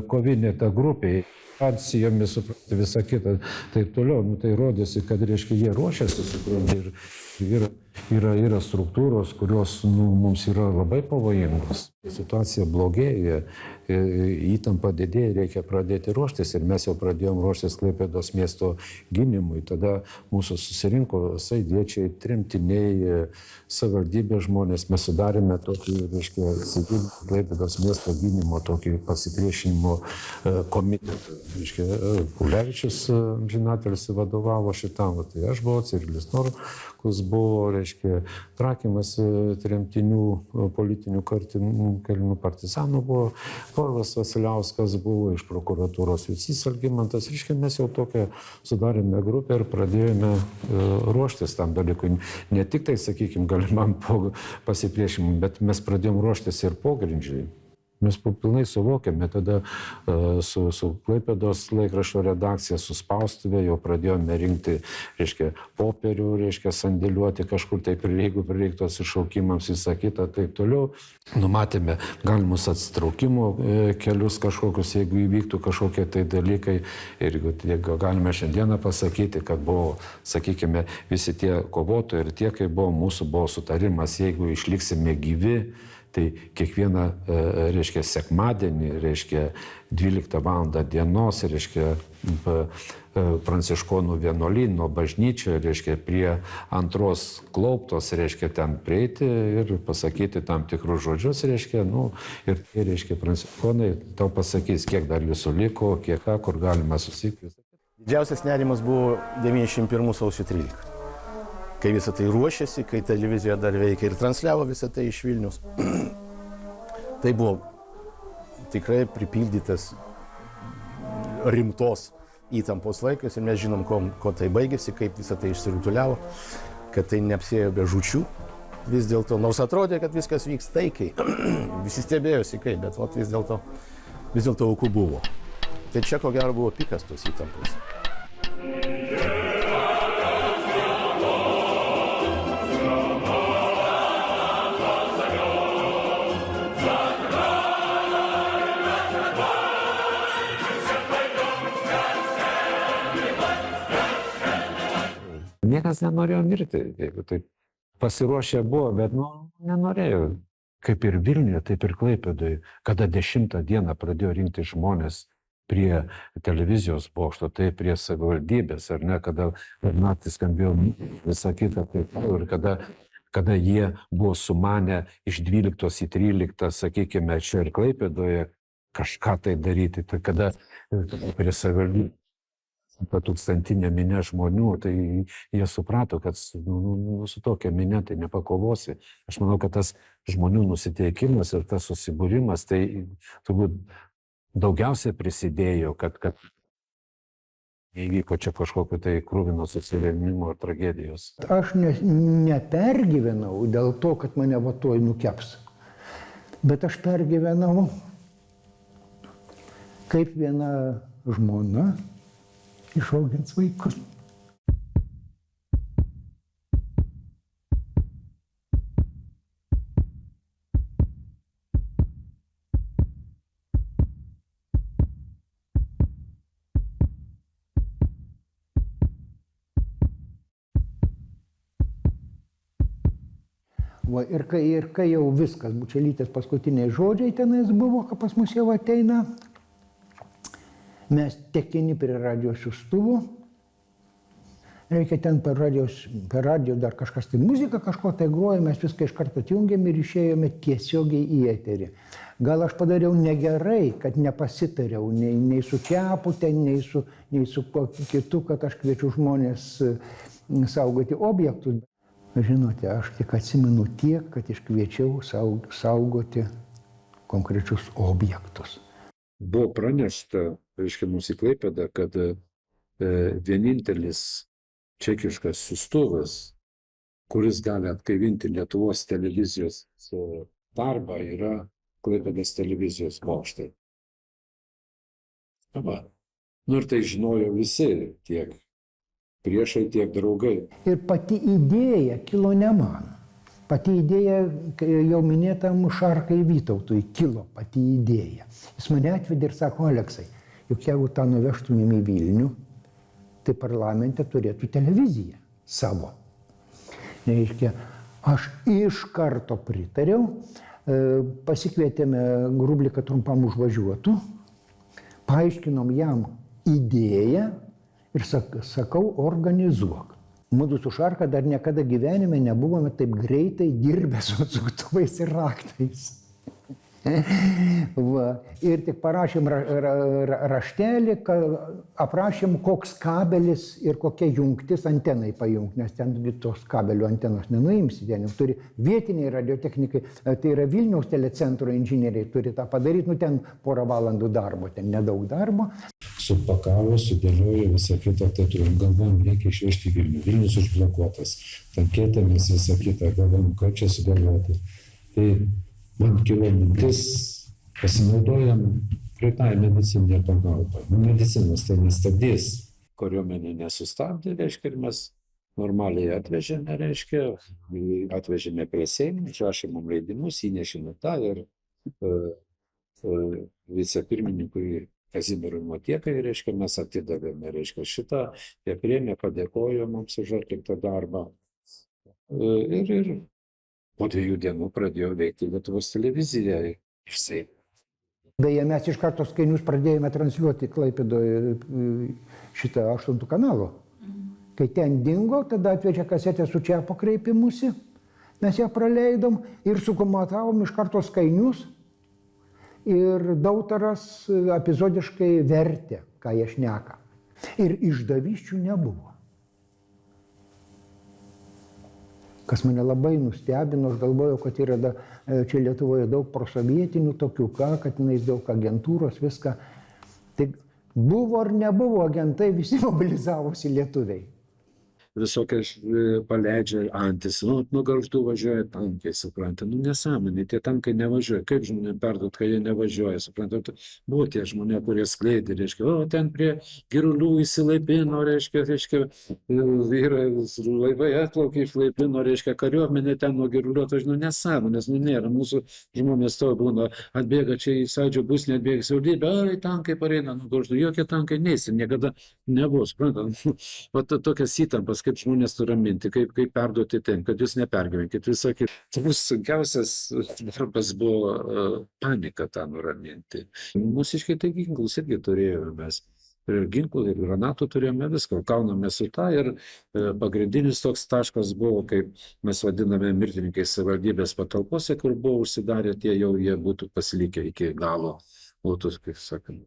kovinė ta grupė, racijomis, visą kitą, taip toliau. Tai rodėsi, kad, reiškia, jie ruošiasi, supranti, ir yra struktūros, kurios mums yra labai pavojingos. Situacija blogėja, įtampa didėja, reikia pradėti ruoštis ir mes jau pradėjom ruoštis Klaipėdos miesto gynimui. Tada mūsų susirinko sąjūdiečiai, tremtiniai, savivaldybės žmonės. Mes sudarėme tokį, reiškia, Klaipėdos miesto gynimo, tokį pasipriešinimo komitetą. Reiškia, Ulevičius amžinatelis vadovavo šitam, tai aš buvau, Cirilis Norkus buvo, reiškia, Trakimas tremtinių politinių kalinių partizanų buvo, Korvas Vasiliauskas buvo, iš prokuratūros Jusys Algimantas. Reiškia, mes jau tokią sudarėme grupę ir pradėjome ruoštis tam dalykui. Ne tik tai, sakykime, galimam pasipriešimui, bet mes pradėjom ruoštis ir pogrindžiai. Mes pilnai suvokėme, tada su Klaipėdos laikraščio redakcija, su spaustuvė jau pradėjome rinkti, reiškia, popierių, reiškia, sandėliuoti kažkur, taip ir jeigu prireiktos iššaukimams, visą kitą, taip toliau. Numatėme galimus atsitraukimo kelius kažkokius, jeigu įvyktų kažkokie tai dalykai. Ir jeigu galime šiandieną pasakyti, kad buvo, sakykime, visi tie kovotojai ir tie, kai buvo, mūsų buvo sutarimas, jeigu išliksime gyvi, tai kiekvieną, reiškia, sekmadienį, reiškia, 12 val. Dienos, reiškia, Pranciškonų vienuolyno bažnyčioje, reiškia, prie antros klauptos, reiškia, ten prieiti ir pasakyti tam tikrus žodžius, reiškia, ir tie, reiškia, pranciškonai tau pasakys, kiek dar jūsų liko, kiek ką, kur galima susitikti. Didžiausias nerimas buvo 91 sausio 13. Kai visą tai ruošėsi, kai televizija dar veikia ir transliavo visą tai iš Vilnius. Tai buvo tikrai pripildytas rimtos įtampos laikas ir mes žinom, ko tai baigėsi, kaip visą tai išsirutuliavo, kad tai neapsėjo be žūčių. Vis dėlto, nors atrodė, kad viskas vyks taikiai, visi stebėjosi kaip, bet vis dėlto aukų buvo. Tai čia ko gero buvo pikas tos įtampos. Niekas nenorėjo mirti, jeigu taip pasiruošę buvo, bet nenorėjo. Kaip ir Vilniuje, taip ir Klaipėdoje, kada 10 dieną pradėjo rinkti žmonės prie televizijos bokšto, tai prie savivaldybės, ar ne, kada naktį skambėjo visą kitą, ir kada jie buvo sumanę iš 12 į 13, sakykime, čia ir Klaipėdoje kažką tai daryti, tai kada prie savivaldybės tūkstantinė minė žmonių, tai jie suprato, kad su tokia minė tai nepakovosi. Aš manau, kad tas žmonių nusiteikimas ir tas susibūrimas, tai turbūt daugiausiai prisidėjo, kad neįvyko čia kažkokio tai kruvino susirėmimo ir tragedijos. Aš nepergyvenau dėl to, kad mane va tuoj nukeps. Bet aš pergyvenau, kaip viena žmona išaugins vaikus. Va, ir kai jau viskas, Bučelytės paskutiniai žodžiai tenais buvo, kad pas mus jau ateina, mes tekini prie radijo siųstuvų, reikia ten per radijo dar kažkas tai muzika, kažko tai groja, mes viską iš karto atjungėm ir išėjome tiesiogiai į eterį. Gal aš padariau negerai, kad nepasitariau nei su Kepute, nei su kuo kitu, kad aš kviečiu žmonės saugoti objektus. Žinote, aš tik atsimenu tiek, kad iškviečiau saugoti konkrečius objektus. buvo pranešta, reiškia, mūsų į Klaipėdą, kad vienintelis čekiškas siųstuvas, kuris gali atgaivinti Lietuvos televizijos darbą, yra Klaipėdos televizijos bokštai. Va. Nu ir tai žinojo visi, tiek priešai, tiek draugai. Ir pati idėja kilo ne man. Pati idėja, jau minėtam Šarkai Vytautui, kilo pati idėja. Jis mane atvedė ir sako, Aleksai, juk jeigu tą nuvežtumėm į Vilnių, tai parlamente turėtų televiziją savo. Reiškia, aš iš karto pritariau, pasikvietėme Grublį, kad trumpam užvažiuotų, paaiškinom jam idėją ir sakau, organizuok. Mudu su Šarka dar niekada gyvenime nebuvome taip greitai dirbę su atsuktuvais ir raktais. Va. Ir tik parašėm raštelį, aprašėm, koks kabelis ir kokia jungtis antenai pajungti, nes ten tos kabelio antenos nenuimsi, ten jau turi vietiniai radiotechnikai, tai yra Vilniaus telecentro inžinieriai turi tą padaryti, nu ten porą valandų darbo, ten nedaug darbo. Supakavo, sudėliojo visą kitą, tai turim galvom, reikia išvežti Vilnių. Vilnius užblokuotas, tankėtėmis visą kitą, galvom, kaip čia sugalvoti. Tai man kilo mintis, pasinaudojam greitai medicininė pagalba. Medicinos tai nestabdys. Kariuomenė nesustabdė, reiškia, ir mes normaliai atvežėme, reiškia, atvežėme prie Seimo, išrašėm mum leidimus, įnešėme tą ir vicepirmininkui Kazimierui Motiekai, reiškia, mes atidavėme, reiškia, šitą, jie priėmė, padėkojo mums už atliktą darbą. Ir po 2 dienų pradėjo veikti Lietuvos televizija iš Seimo. Beje, mes iš karto Skainius pradėjome transliuoti Klaipėdoje šitą 8 kanalo. Kai ten dingo, tada atvežė kasetę su Čiapo kreipimusi, mes ją praleidom ir sukomatavom iš karto Skainius. Ir Dautaras epizodiškai vertė, ką jie šneka. Ir išdavysčių nebuvo. Kas mane labai nustebino, aš galvojau, kad yra čia Lietuvoje daug prosovietinių tokių, kad tenais daug agentūros, viską. Tai buvo ar nebuvo agentai, visi mobilizavosi lietuviai. Visokias paleidžia antis, nu Gargždų važiuoja tankai, supranta, nesąmonė, tie tankai nevažiuoja, kaip žmonėm perduot, kai jie nevažiuoja, supranta, buvo tie žmonė, kurie skleidė, reiškia, ten prie Girulių įsilaipino, reiškia, laivai atplaukė išlaipino, reiškia, kariuomenė ten nuo Girulių, nesąmonės, nėra, mūsų žmonės to būna, atbėga čia į Sąjūdžio būstinę, atbėga savivaldybę, tankai pareina, nuo Gargždų, jokie tankai neisi, niekada nebuvo, supranta, tokias įtampas, kaip žmonės nuraminti, kaip perduoti ten, kad jūs nepergyvenkit, visokį. Turbūt sunkiausias darbas buvo panika tą nuraminti. Mūsiškai tai ginklus irgi turėjome mes. Ir ginklų, ir granatų turėjome viską, kauname su tą ir pagrindinis toks taškas buvo, kaip mes vadiname mirtininkai savivaldybės patalpose, kur buvo užsidarę tie jau jie būtų pasilikę iki galo, būtų, kaip sakant.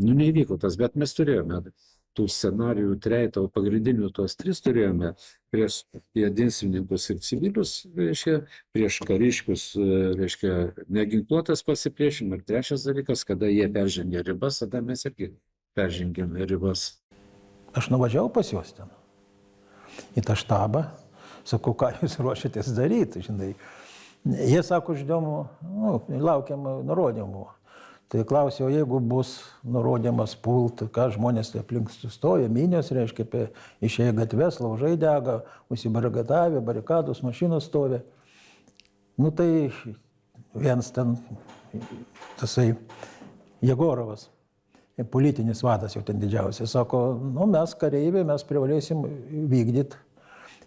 Neįvyko tas, bet mes turėjome tų scenarijų trejetą, pagrindinių tos 3 turėjome prieš jedinsvininkus ir civilius, reiškia, prieš kariškius, reiškia, neginkluotas pasipriešinimas. Ir 3 dalykas, kada jie peržengė ribas, tada mes irgi peržengėme ribas. Aš nuvažiavau pas juos ten, į tą štabą, sakau, ką jūs ruošiatės daryti, žinai. Jie sako, žinoma, laukiam nurodymų. Tai klausiau, jeigu bus nurodymas pult, ką žmonės aplink sustoja, minios, reiškia, išėję gatves, laužai dega, užsibarikadavę, barikados, mašinos stovi. Nu tai vienas ten, tasai Jegorovas, politinis vadas jau ten didžiausias, sako, mes kareiviai, mes privalėsim vykdyti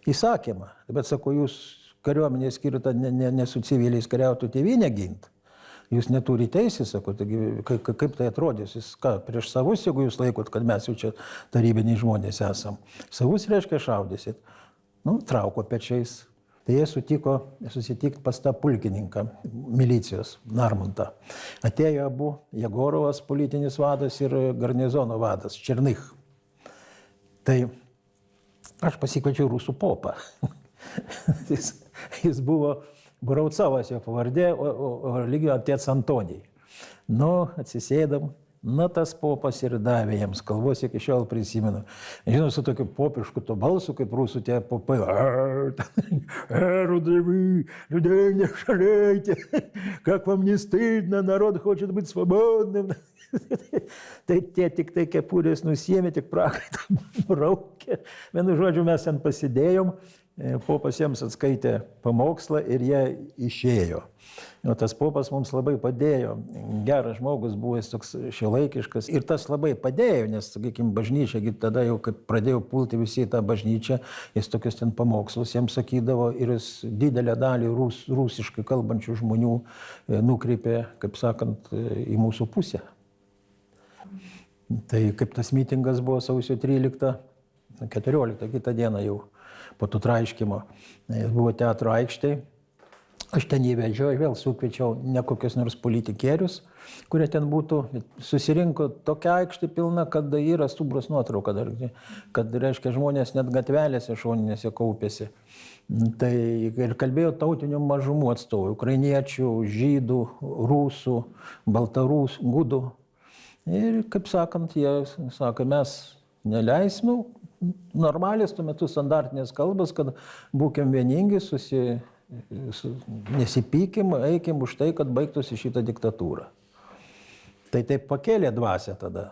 įsakymą. Bet sako, jūs kariuomenė skirta ne su civiliais kariautų tėvynę ginti. Jūs neturi teisės, sako, kaip tai atrodys, jūs ką, prieš savus, jeigu jūs laikot, kad mes jau čia tarybiniai žmonės esam. Savus reiškia šaudysit. Trauko pečiais. Tai jie sutiko susitikti pas tą pulkininką, milicijos, Narmontą. Atėjo abu, Jegorovas, politinis vadas ir garnizono vadas, Černych. Tai aš pasikviečiau rusų popą. Jis buvo Burausovas jo pavardė, o religijų atėts Antonijai. Nu, atsisėdam. Na, tas popas ir davė jiems, kalbos iki šiol prisimenu. Žinau, su tokiu popišku to balsu, kaip rusų tie popai. Людей не шалейте, как вам не стыдно, народ хочет быть свободным. Tai tie tik tai kepurės nusiėmė, tik prakaitą braukė. Vienu žodžiu, mes ten pasidėjom, popas jiems atskaitė pamokslą ir jie išėjo. O tas popas mums labai padėjo. Geras žmogus buvo, jis toks šiuolaikiškas. Ir tas labai padėjo, nes, sakykime, bažnyčia, tada jau kaip pradėjo pulti visi į tą bažnyčią, jis tokius ten pamokslus jiems sakydavo ir jis didelę dalį rusiškai kalbančių žmonių nukreipė, kaip sakant, į mūsų pusę. Tai kaip tas mitingas buvo sausio 13, 14, kitą dieną jau po to traiškimo. Jis buvo teatro aikštėje. Aš ten įvedžiau, vėl sukviečiau ne kokius nors politikierius, kurie ten būtų. Susirinko tokia aikštė pilna, kad yra stubros nuotrauka, kad, reiškia, žmonės net gatvelėse šoninėse kaupėsi. Tai ir kalbėjo tautinių mažumų atstovų, ukrainiečių, žydų, rusų, baltarusų, gudų. Ir, kaip sakant, jie sako, mes neleisime, normalės tuo metu standartinės kalbas, kad būkim vieningi, nesipykim, eikim už tai, kad baigtųsi šitą diktatūrą. Tai taip pakėlė dvasią tada.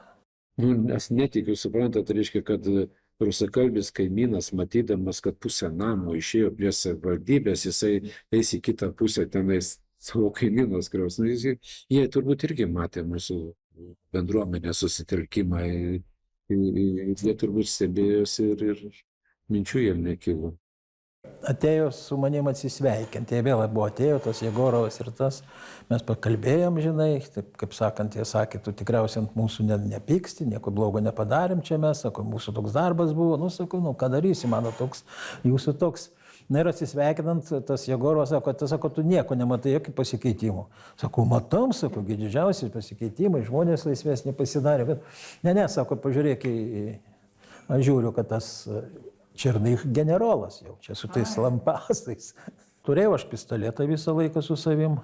Aš netikiu, suprantat, tai reiškia, kad rusakalbis kaimynas, matydamas, kad pusę namo išėjo prie savivaldybės, jisai eis į kitą pusę tenais savo kaimynos griaus. Jie turbūt irgi matė mūsų bendruomenės susitelkimą. Jie turbūt stebėjosi ir minčių jiem nekilo. Atėjo su manim atsisveikinti, jie vėl buvo atėjo, tas Jegorovas ir tas, mes pakalbėjom, žinai, taip, kaip sakant, jie sakė, tu tikriausiai ant mūsų nepyksti, nieko blogo nepadarėm čia mes, sako, mūsų toks darbas buvo, nu, sakau, nu, ką darysi, mano toks, jūsų toks. Na ir atsisveikinant, tas Jegorovas sako, tu nieko nematai, jokių pasikeitimų. Sakau, matom, sako, didžiausi pasikeitimai, žmonės laisvesnį pasidarė, bet ne, sako, pažiūrėk, aš žiūriu, kad tas Černych generolas jau, čia su tais lampastais. Turėjau aš pistoletą visą laiką su savim,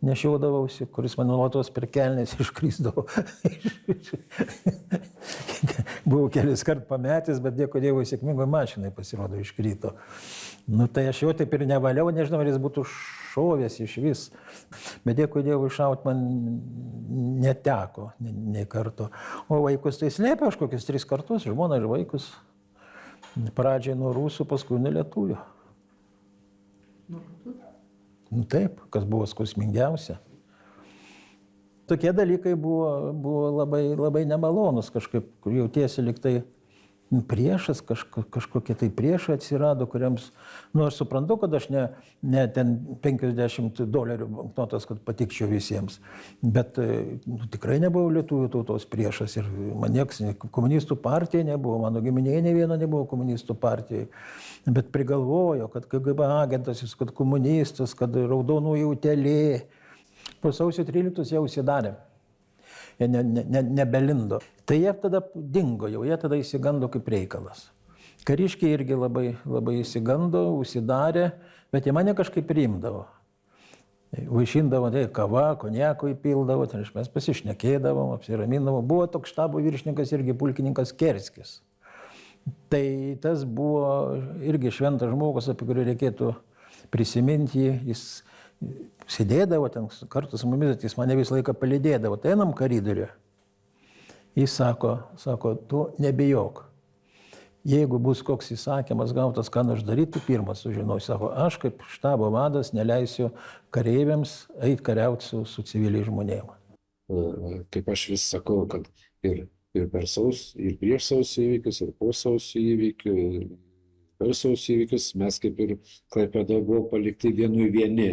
nešiodavausi, kuris man nuolatos per kelnes iškrisdavo. Buvau kelis kart pametęs, bet dėkui Dievui sėkmingai mašinai pasirodo iškrito. Nu tai aš jo taip ir nevaliau, nežinau, ar jis būtų šovęs iš vis. Bet dėkui Dievui šaut man neteko, nei karto. O vaikus tai slėpė aš kokius 3 kartus, žmoną ir vaikus. Pradžiai nuo rusų, paskui nuo lietuvių. Nu taip, kas buvo skausmingiausia. Tokie dalykai buvo labai nemalonus, kažkaip, kur jautiesi lyg tai priešas, kažkokie tai priešai atsirado, kuriems, nu aš suprantu, kad aš ne ten $50 banknotas, kad patikčiau visiems, bet tikrai nebuvau lietuvių tautos priešas ir man nieks, komunistų partija nebuvo, mano giminėje ne vieno nebuvo komunistų partijai, bet prigalvojo, kad KGB agentas, kad komunistas, kad raudonųjų utėlė. Po sausio 13 jau užsidarė. Jie nebelindo. Tai jie tada dingo jau, jie tada įsigando kaip reikalas. Kariškiai irgi labai įsigando, užsidarė, bet jie mane kažkaip priimdavo. Vaišindavo, tai kava, konjako įpildavo, tai mes pasišnekėdavom, apsiramindavom. Buvo toks štabo viršininkas irgi pulkininkas Kerskis. Tai tas buvo irgi šventas žmogus, apie kurį reikėtų prisiminti jį. Jis sėdėdavo ten kartu su mumis, jis mane visą laiką palydėdavo. Tai einam koridoriuje. Jis sako, tu nebijok. Jeigu bus koks įsakymas gautas, ką nors daryti, pirmas sužinosiu. Sako, aš kaip štabo vadas neleisiu kareiviams eiti kariauti su civiliai žmonėmis. Kaip aš vis sakau, kad ir prieš sausio įvykius, ir po sausio įvykių, ir per sausio įvykius mes kaip ir Klaipėdoje buvo palikti vienui vieni.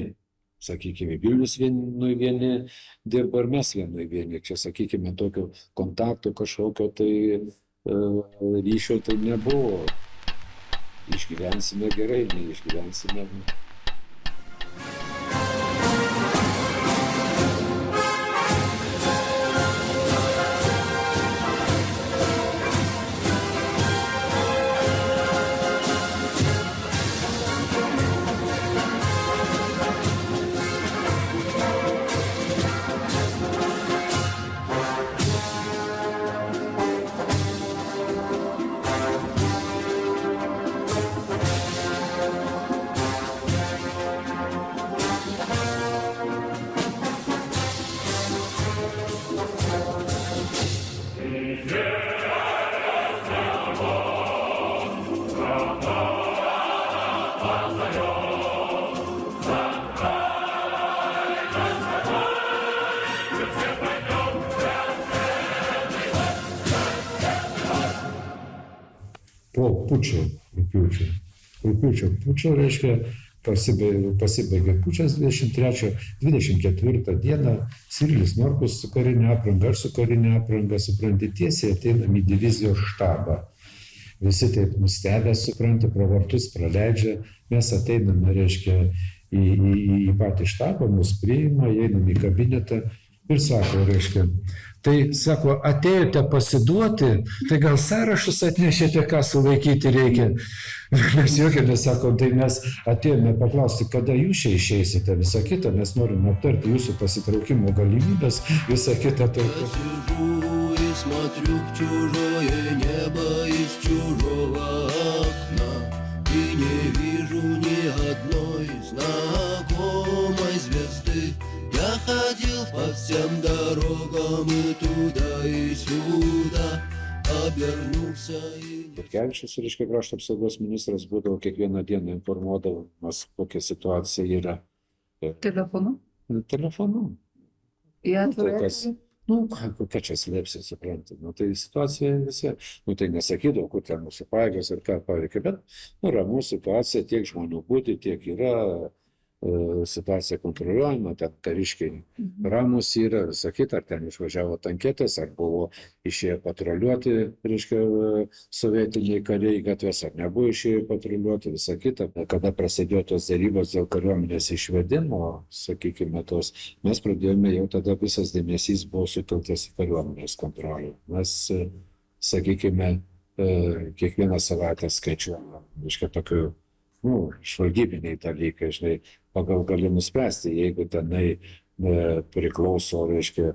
Sakykime, Vilnius vienui vieni dirba ir mes vienui vieni. Čia, sakykime, tokio kontakto kažkokio tai ryšio tai nebuvo. Išgyvensime gerai, neišgyvensime. po pučio rugpjūčio pučio, reiškia, pasibaigė pučas 24 dieną, Cirilis Norkus su karinė apranga, aš su karinė apranga, supranti, tiesiai ateinam į divizijos štabą. Visi taip nustebę, supranti, pro vartus praleidžia, mes ateiname, reiškia, į patį štabą, mus priima, einam į kabinetą ir sako, reiškia, tai sako, atėjote pasiduoti, tai gal sąrašus atnešėte, ką sulaikyti reikia. Mes juokėmės, sako, tai mes atėjome paklausti, kada jūs čia išeisite, visą kitą, mes norime aptarti jūsų pasitraukimo galimybės, visą kitą. Смотрю в чужое небо из чужого окна и не вижу ни одной знакомой звезды. Я ходил по всем дорогам и туда, и сюда, обернулся и... Butkevičius, reiškia, krašto apsaugos ministras, būdavo kiekvieną dieną informuodamas, kokia situacija yra. Telefonu? Telefonu. Į atvirą? Ką čia slėpsi, supranti. Tai situacija visi, tai nesakydavo, kur ten mūsų pajėgos ir ką paveikė, bet ramu situacija, tiek žmonių būti, tiek yra, situacija kontroliuojama, ten kariškiai ramus yra, visą kitą, ar ten išvažiavo tanketės, ar buvo išėję patruliuoti, reiškia, sovietiniai kariai gatvės, ar nebuvo išėję patruliuoti, visą kitą. Kada prasidėjo tos dėrybos dėl kariuomenės išvedimo, sakykime, mes pradėjome jau tada visas dėmesys buvo sutelktas į kariuomenės kontrolę. Mes, sakykime, kiekvieną savaitę skaičiuojame, reiškia, tokių žvalgybiniai dalykai, žinai, pagal gali nuspręsti, jeigu tenai priklauso, reiškia,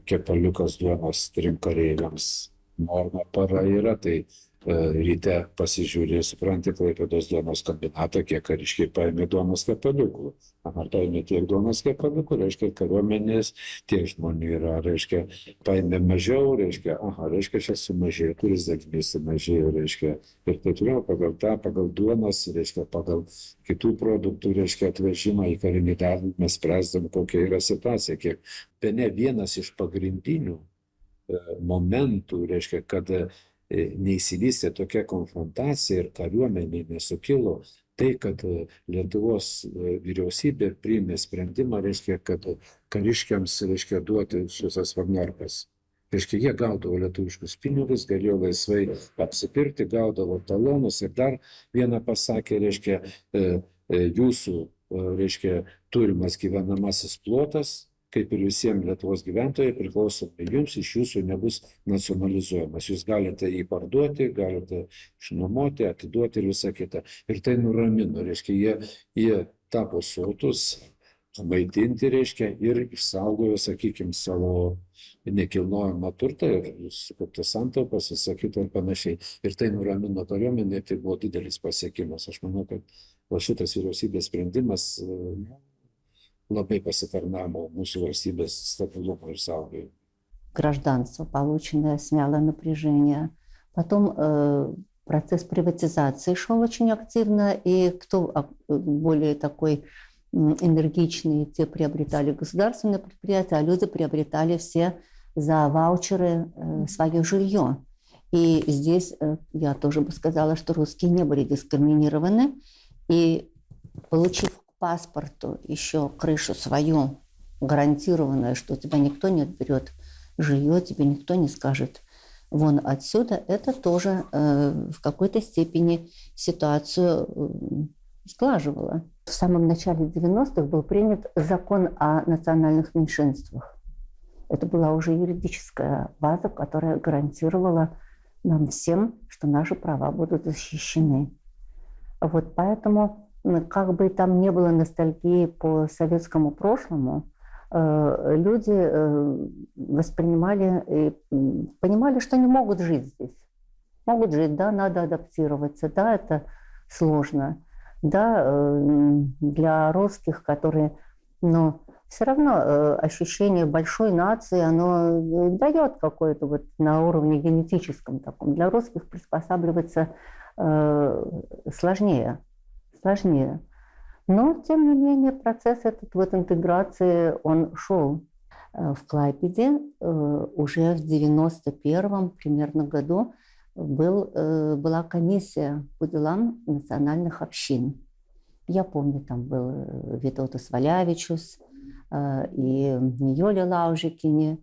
kepaliukas duonos 3 kareiviams norma para yra, tai ryte pasižiūrė, supranti, Klaipėdos duonos kombinatą, kiek kariškiai paėmė duonos kepaliukų. Ar paėmė tiek duonos kepaliukų, reiškia, kariuomenės tiek žmonių yra, reiškia, paėmė mažiau, reiškia, reiškia, čia sumažėjo, kuris dalinys sumažėjo, reiškia, ir taip toliau, pagal duonos, reiškia, pagal kitų produktų, reiškia, atvežimą į karinį dalį, mes spręsdam, kokia yra situacija, kiek bene vienas iš pagrindinių momentų, reiškia, kad neįsivystė tokia konfrontacija ir kariuomenė nesukilo, tai, kad Lietuvos vyriausybė priėmė sprendimą, reiškia, kad kariškiams, reiškia, duoti šitas Vagnorkas. Reiškia, jie gaudavo lietuviškus pinigus, galėjo laisvai apsipirkti, gaudavo talonus ir dar vieną pasakė, reiškia, jūsų, reiškia, turimas gyvenamasis plotas, kaip ir visiems Lietuvos gyventojai, priklausomai jums, iš jūsų nebus nacionalizuojamas. Jūs galite jį parduoti, galite išnuomoti, atiduoti ir visą kitą. Ir tai nuramino, reiškia, jie tapo sotus, maitinti, reiškia, ir išsaugojo, sakykime, savo nekilnojamą turtą ir sukauptas santaupas, visą kitą ir panašiai. Ir tai nuramino kariuomenę, tai buvo didelis pasiekimas. Aš manau, kad šitas vyriausybės sprendimas labai pasitarнало mūsų valstybės стабилизму и saugojimui. Гражданство, полученное, сняло напряжение. Потом процесс приватизации шел очень активно, и кто более такой энергичный, те приобретали государственные предприятия, а люди приобретали все за ваучеры свое жилье. И здесь я тоже бы сказала, что русские не были дискриминированы, и получив паспорту еще крышу свою, гарантированную, что тебя никто не отберет жилье, тебе никто не скажет вон отсюда, это тоже в какой-то степени ситуацию сглаживало. В самом начале 90-х был принят закон о национальных меньшинствах. Это была уже юридическая база, которая гарантировала нам всем, что наши права будут защищены. Вот поэтому как бы там не было ностальгии по советскому прошлому, люди воспринимали и понимали, что не могут жить здесь. Могут жить, да, надо адаптироваться, да, это сложно. Да, для русских, которые, но все равно ощущение большой нации, оно дает какое-то вот на уровне генетическом таком. Для русских приспосабливаться сложнее. Но, тем не менее, процесс этот вот интеграции, он шел. В Клайпеде уже в 91-м примерно году была комиссия по делам национальных общин. Я помню, там был Витаутас Валявичус и Нijolė Laužikienė.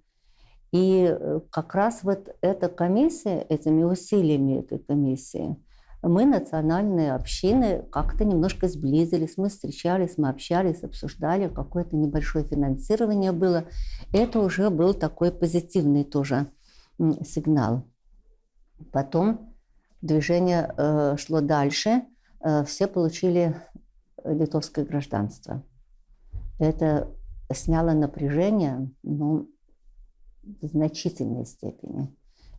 И как раз вот эта комиссия, этими усилиями этой комиссии, мы, национальные общины, как-то немножко сблизились, мы встречались, мы общались, обсуждали, какое-то небольшое финансирование было. Это уже был такой позитивный тоже сигнал. Потом движение шло дальше, все получили литовское гражданство. Это сняло напряжение, в значительной степени.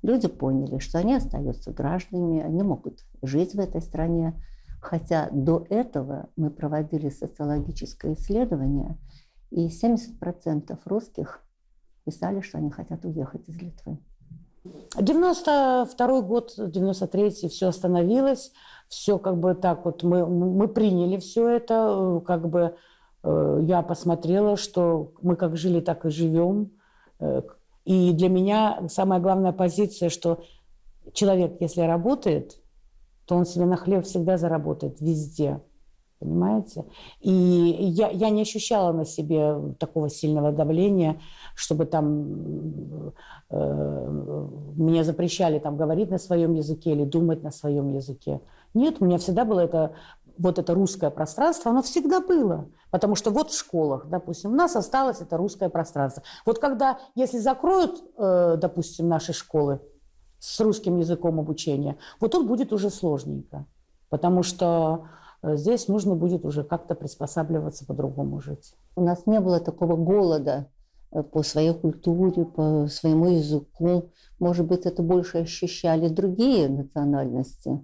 Люди поняли, что они остаются гражданами, они могут жить в этой стране. Хотя до этого мы проводили социологическое исследование, и 70% русских писали, что они хотят уехать из Литвы. 92 год, 93-й, все остановилось, все как бы так вот, мы приняли все это, как бы я посмотрела, что мы как жили, так и живем. И для меня самая главная позиция, что человек, если работает, то он себе на хлеб всегда заработает везде. Понимаете? И я не ощущала на себе такого сильного давления, чтобы там мне запрещали там говорить на своем языке или думать на своем языке. Нет, у меня всегда было это русское пространство, оно всегда было. Потому что вот в школах, допустим, у нас осталось это русское пространство. Вот когда, если закроют, допустим, наши школы с русским языком обучения, вот тут будет уже сложненько. Потому что здесь нужно будет уже как-то приспосабливаться, по-другому жить. У нас не было такого голода по своей культуре, по своему языку. Может быть, это больше ощущали другие национальности,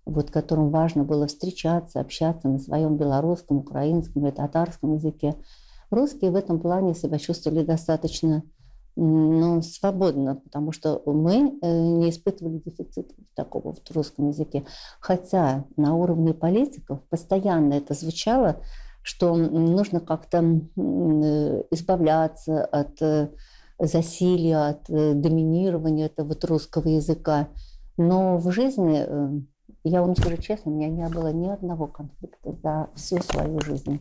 вот, которым важно было встречаться, общаться на своем белорусском, украинском или татарском языке. Русские в этом плане себя чувствовали достаточно свободно, потому что мы не испытывали дефицита такого в русском языке. Хотя на уровне политиков постоянно это звучало, что нужно как-то избавляться от засилья, от доминирования этого русского языка. Но в жизни, я вам скажу честно, у меня не было ни одного конфликта за всю свою жизнь.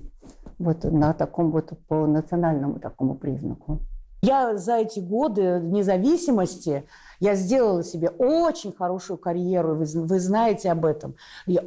Вот на таком вот по национальному такому признаку. Я за эти годы независимости я сделала себе очень хорошую карьеру, вы знаете об этом. Я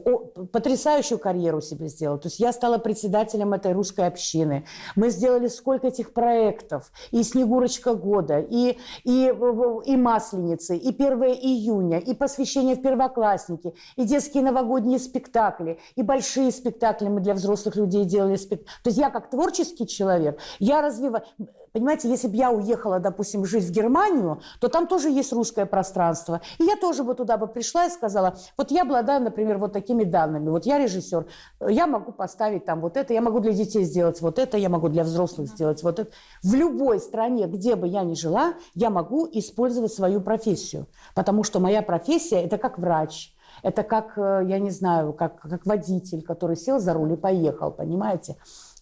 потрясающую карьеру себе сделала. То есть я стала председателем этой русской общины. Мы сделали сколько этих проектов. И «Снегурочка года», и «Масленицы», и 1 июня, и посвящение в первоклассники, и детские новогодние спектакли, и большие спектакли мы для взрослых людей делали. То есть я как творческий человек, я развиваю... Понимаете, если бы я уехала, допустим, жить в Германию, то там тоже есть русское пространство. И я тоже бы туда бы пришла и сказала, вот я обладаю, например, вот такими данными, вот я режиссер, я могу поставить там вот это, я могу для детей сделать вот это, я могу для взрослых сделать вот это. В любой стране, где бы я ни жила, я могу использовать свою профессию, потому что моя профессия – это как врач. Это как, я не знаю, как водитель, который сел за руль и поехал, понимаете?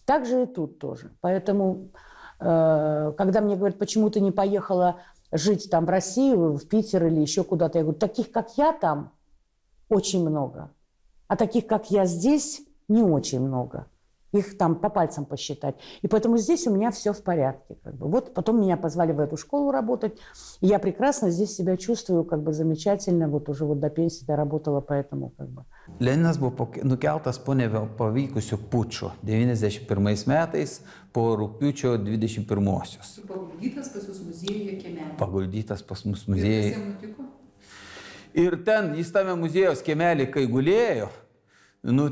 Так же и тут тоже. Поэтому... Когда мне говорят, почему ты не поехала жить там в Россию, в Питер или еще куда-то, я говорю, таких, как я там, очень много. А таких, как я здесь, не очень много. Их там по пальцам посчитать. И поэтому здесь у меня все в порядке. Как бы. Вот потом меня позвали в эту школу работать. И я прекрасно здесь себя чувствую как бы замечательно. Вот уже вот до пенсии доработала, поэтому как бы. Leninas buvo nukeltas po nepavykusio pučo 91 metais po rugpjūčio 21-osios. Paguldytas pas jūs muziejuje kiemelyje. Paguldytas pas mus muziejuje. Ir kas jam nutiko? Ir ten, jis tame muziejaus kiemelį, kai gulėjo,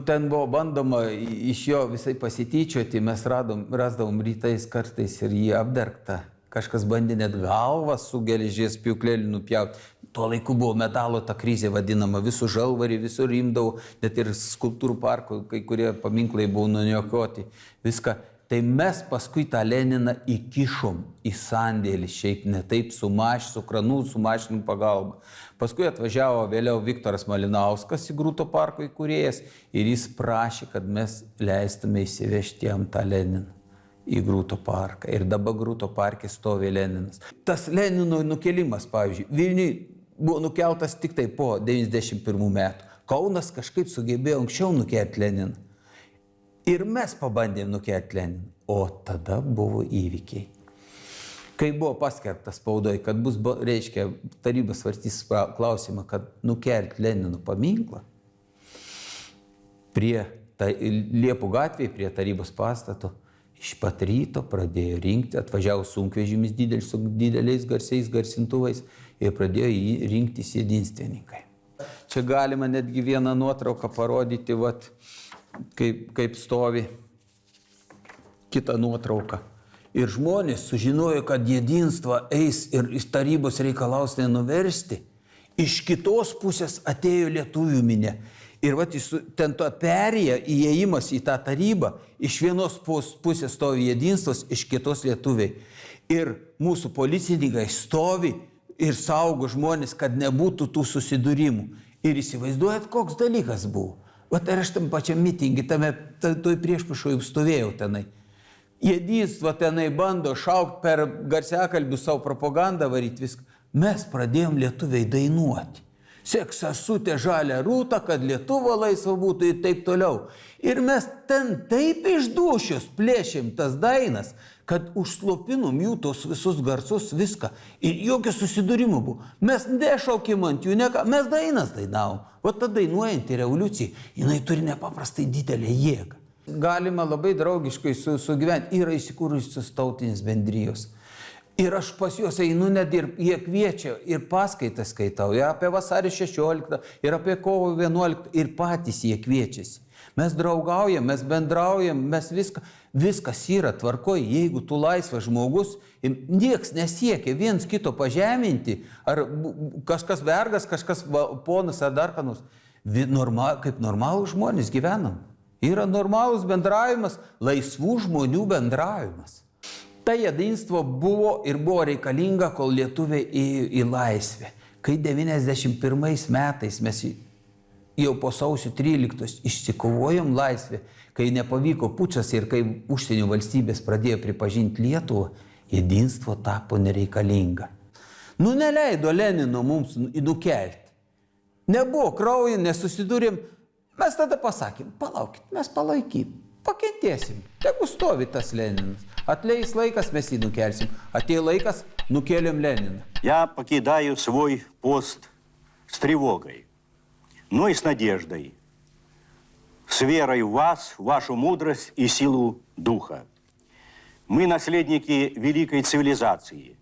ten buvo bandoma iš jo visai pasityčioti, mes rasdavom rytais kartais ir jį apdergtą. Kažkas bandė net galvą su geležies pjūkleliu nupjauti. Tuo laiku buvo metalo ta krizė vadinama, visų žalvarį, visur imdavo, net ir skulptūrų parko, kai kurie paminklai buvo nuniokoti. Viską. Tai mes paskui tą Leniną įkišom į sandėlį, šiaip ne taip su kranu, su mašinų pagalba. Paskui atvažiavo vėliau Viktoras Malinauskas į Grūto parko įkūrėjas ir jis prašė, kad mes leistume įsivežti jam tą Leniną į Grūto parką. Ir dabar Grūto parke stovi Leninas. Tas Lenino nukelimas, pavyzdžiui, Vilniui buvo nukeltas tik tai po 91 metų. Kaunas kažkaip sugebėjo anksčiau nukelti Leniną. Ir mes pabandėm nukelti Leniną. O tada buvo įvykiai. Kai buvo paskelbtas spaudoj, kad bus, reiškia, taryba svarstys klausimą, kad nukelti Lenino paminklą prie Liepų gatvėje, prie tarybos pastato, iš pat ryto pradėjo rinkti, atvažiavo sunkvežimis didelis su dideliais garsiais garsintuvais ir pradėjo jį rinkti sėdinstvininkai. Čia galima netgi vieną nuotrauką parodyti, vat, kaip stovi kita nuotrauka. Ir žmonės sužinojo, kad jedinstva eis ir tarybos reikalaus nenuversti. Iš kitos pusės atėjo lietuvių minė. Ir vat, ten to perėja įėjimas į tą tarybą, iš vienos pusės stovi jedinstwas, iš kitos lietuviai. Ir mūsų policininkai stovi ir saugo žmonės, kad nebūtų tų susidūrimų. Ir įsivaizduojat, koks dalykas buvo. Vat ir aš tam pačiam mitingi, toj priešpriešoj stovėjau tenai. Jedinstva tenai bando šaukti per garsiakalbių savo propagandą varyti viską. Mes pradėjom lietuviai dainuoti. Seksasutė žalia rūta, kad Lietuva laisva būtų ir taip toliau. Ir mes ten taip iš dūšios plėšėm tas dainas, kad užslopinom jų tos visus garsus, viską. Ir jokio susidūrimo buvo. Mes nešaukėm ant jų, mes dainas dainavom. O ta dainuojanti revoliucija, jinai turi nepaprastai didelę jėgą. Galima labai draugiškai sugyventi. Yra įsikūrusios tautinės bendrijos. Ir aš pas juos einu net ir jie kviečia ir paskaitas skaitau, ir apie vasario 16, ir apie kovo 11, ir patys jie kviečiasi. Mes draugaujam, mes bendraujam, mes viskas yra tvarkoj, jeigu tu laisvas žmogus, nieks nesiekia viens kito pažeminti, ar kažkas vergas, kažkas ponas ar dar kanus. Kaip normalūs žmonės gyvenam. Yra normalus bendravimas, laisvų žmonių bendravimas. Ta jedinstvo buvo ir buvo reikalinga, kol lietuviai ėjo į laisvę. Kai 91 metais mes jau po sausio 13 išsikovojom laisvę, kai nepavyko pučas ir kai užsienio valstybės pradėjo pripažinti Lietuvą, jedinstvo tapo nereikalinga. Neleido Lenino mums nukelti. Nebuvo kraujo, nesusidūrėm. Mes tada pasakėm, palaukit, mes palaikyt, pakentėsim, tegu stovi tas Leninas. Atleis laikas, mes jį nukelsim. Atėjo laikas, нукелем Ленина. Я покидаю свой пост с тревогой, но и с надеждой, с верой в вас, в вашу мудрость и силу духа. Мы наследники великой цивилизации,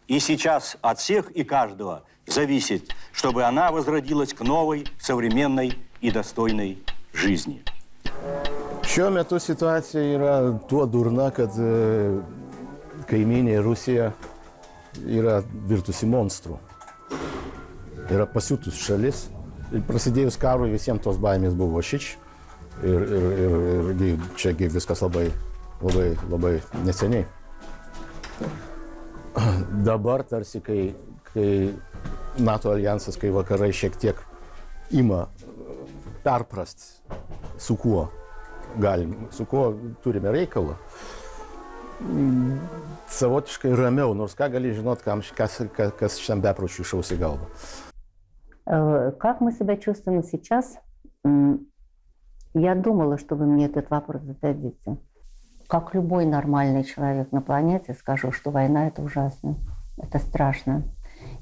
и сейчас от всех и каждого зависит, чтобы она возродилась к новой, современной и достойной жизни. Šiuo metu situacija yra tuo durna, kad kaimynė Rusija yra virtusi monstrų. Yra pasiutus šalis. Ir prasidėjus karui visiems tos baimės buvo šič. Ir čiagi viskas labai neseniai. Dabar tarsi, kai NATO alijansas, kai vakarai šiek tiek ima perprast, su kuo turime reikalą, savotiškai ramiau, nors ką gali žinot, kas šiam bepročiui šaus į galvą. Как мы себя чувствуем сейчас? Я думала, что вы мне этот вопрос зададите. Как любой нормальный человек на планете, скажу, что война – это ужасно, это страшно,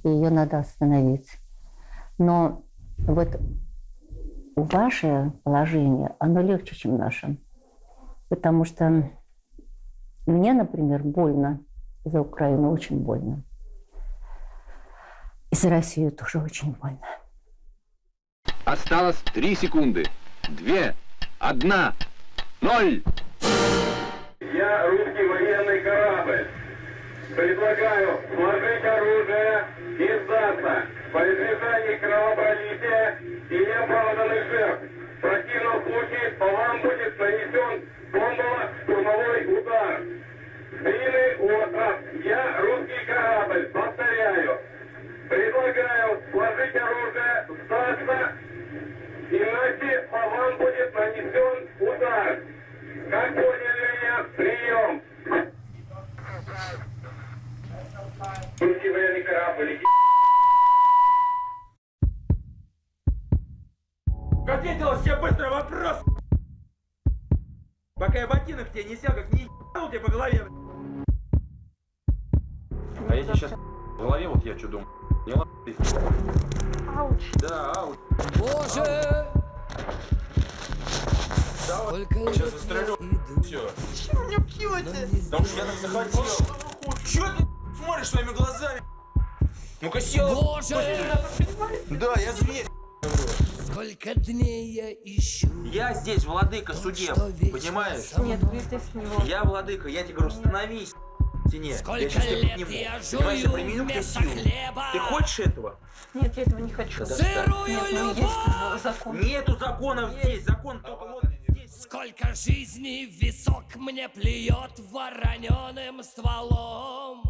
и ее надо остановить. Но вот ваше положение, оно легче, чем наше. Потому что мне, например, больно за Украину, очень больно. И за Россию тоже очень больно. Осталось 3 секунды. 2, 1, 0. Я русский военный корабль. Предлагаю сложить оружие и сдаться по избежанию кровопролития и неоправданных жертв. В противном случае по вам будет нанесен бомбово-штурмовой удар. Длинный остров. Я русский корабль. Повторяю. Предлагаю сложить оружие, сдаться, иначе по вам будет нанесен удар. Как поняли меня? Прием. Русский военный корабль. Пока я ботинок тебе не сел, как не ебал тебе по голове. А я тебе сейчас в голове, вот я что думаю. Ауч. Да, ауч. Боже! Да, вот, сейчас застрелю. Все. Чего меня пьете? Потому что я так захотел. Чего ты смотришь своими глазами? Ну-ка сел. Боже! Да, я зверь. Сколько дней я ищу. Я здесь владыка судеб, понимаешь? Нет, ты с него. Я владыка, я тебе говорю, становись в стене. Сколько Я сейчас тебя лет подниму. я Понимаешь, я жую применю к тебе вместо силу. хлеба. Ты хочешь этого? Нет, я этого не хочу. Сырую любовь. Закон. Нету законов здесь, закон только вот здесь. Сколько жизней в висок мне плюет вороненым стволом.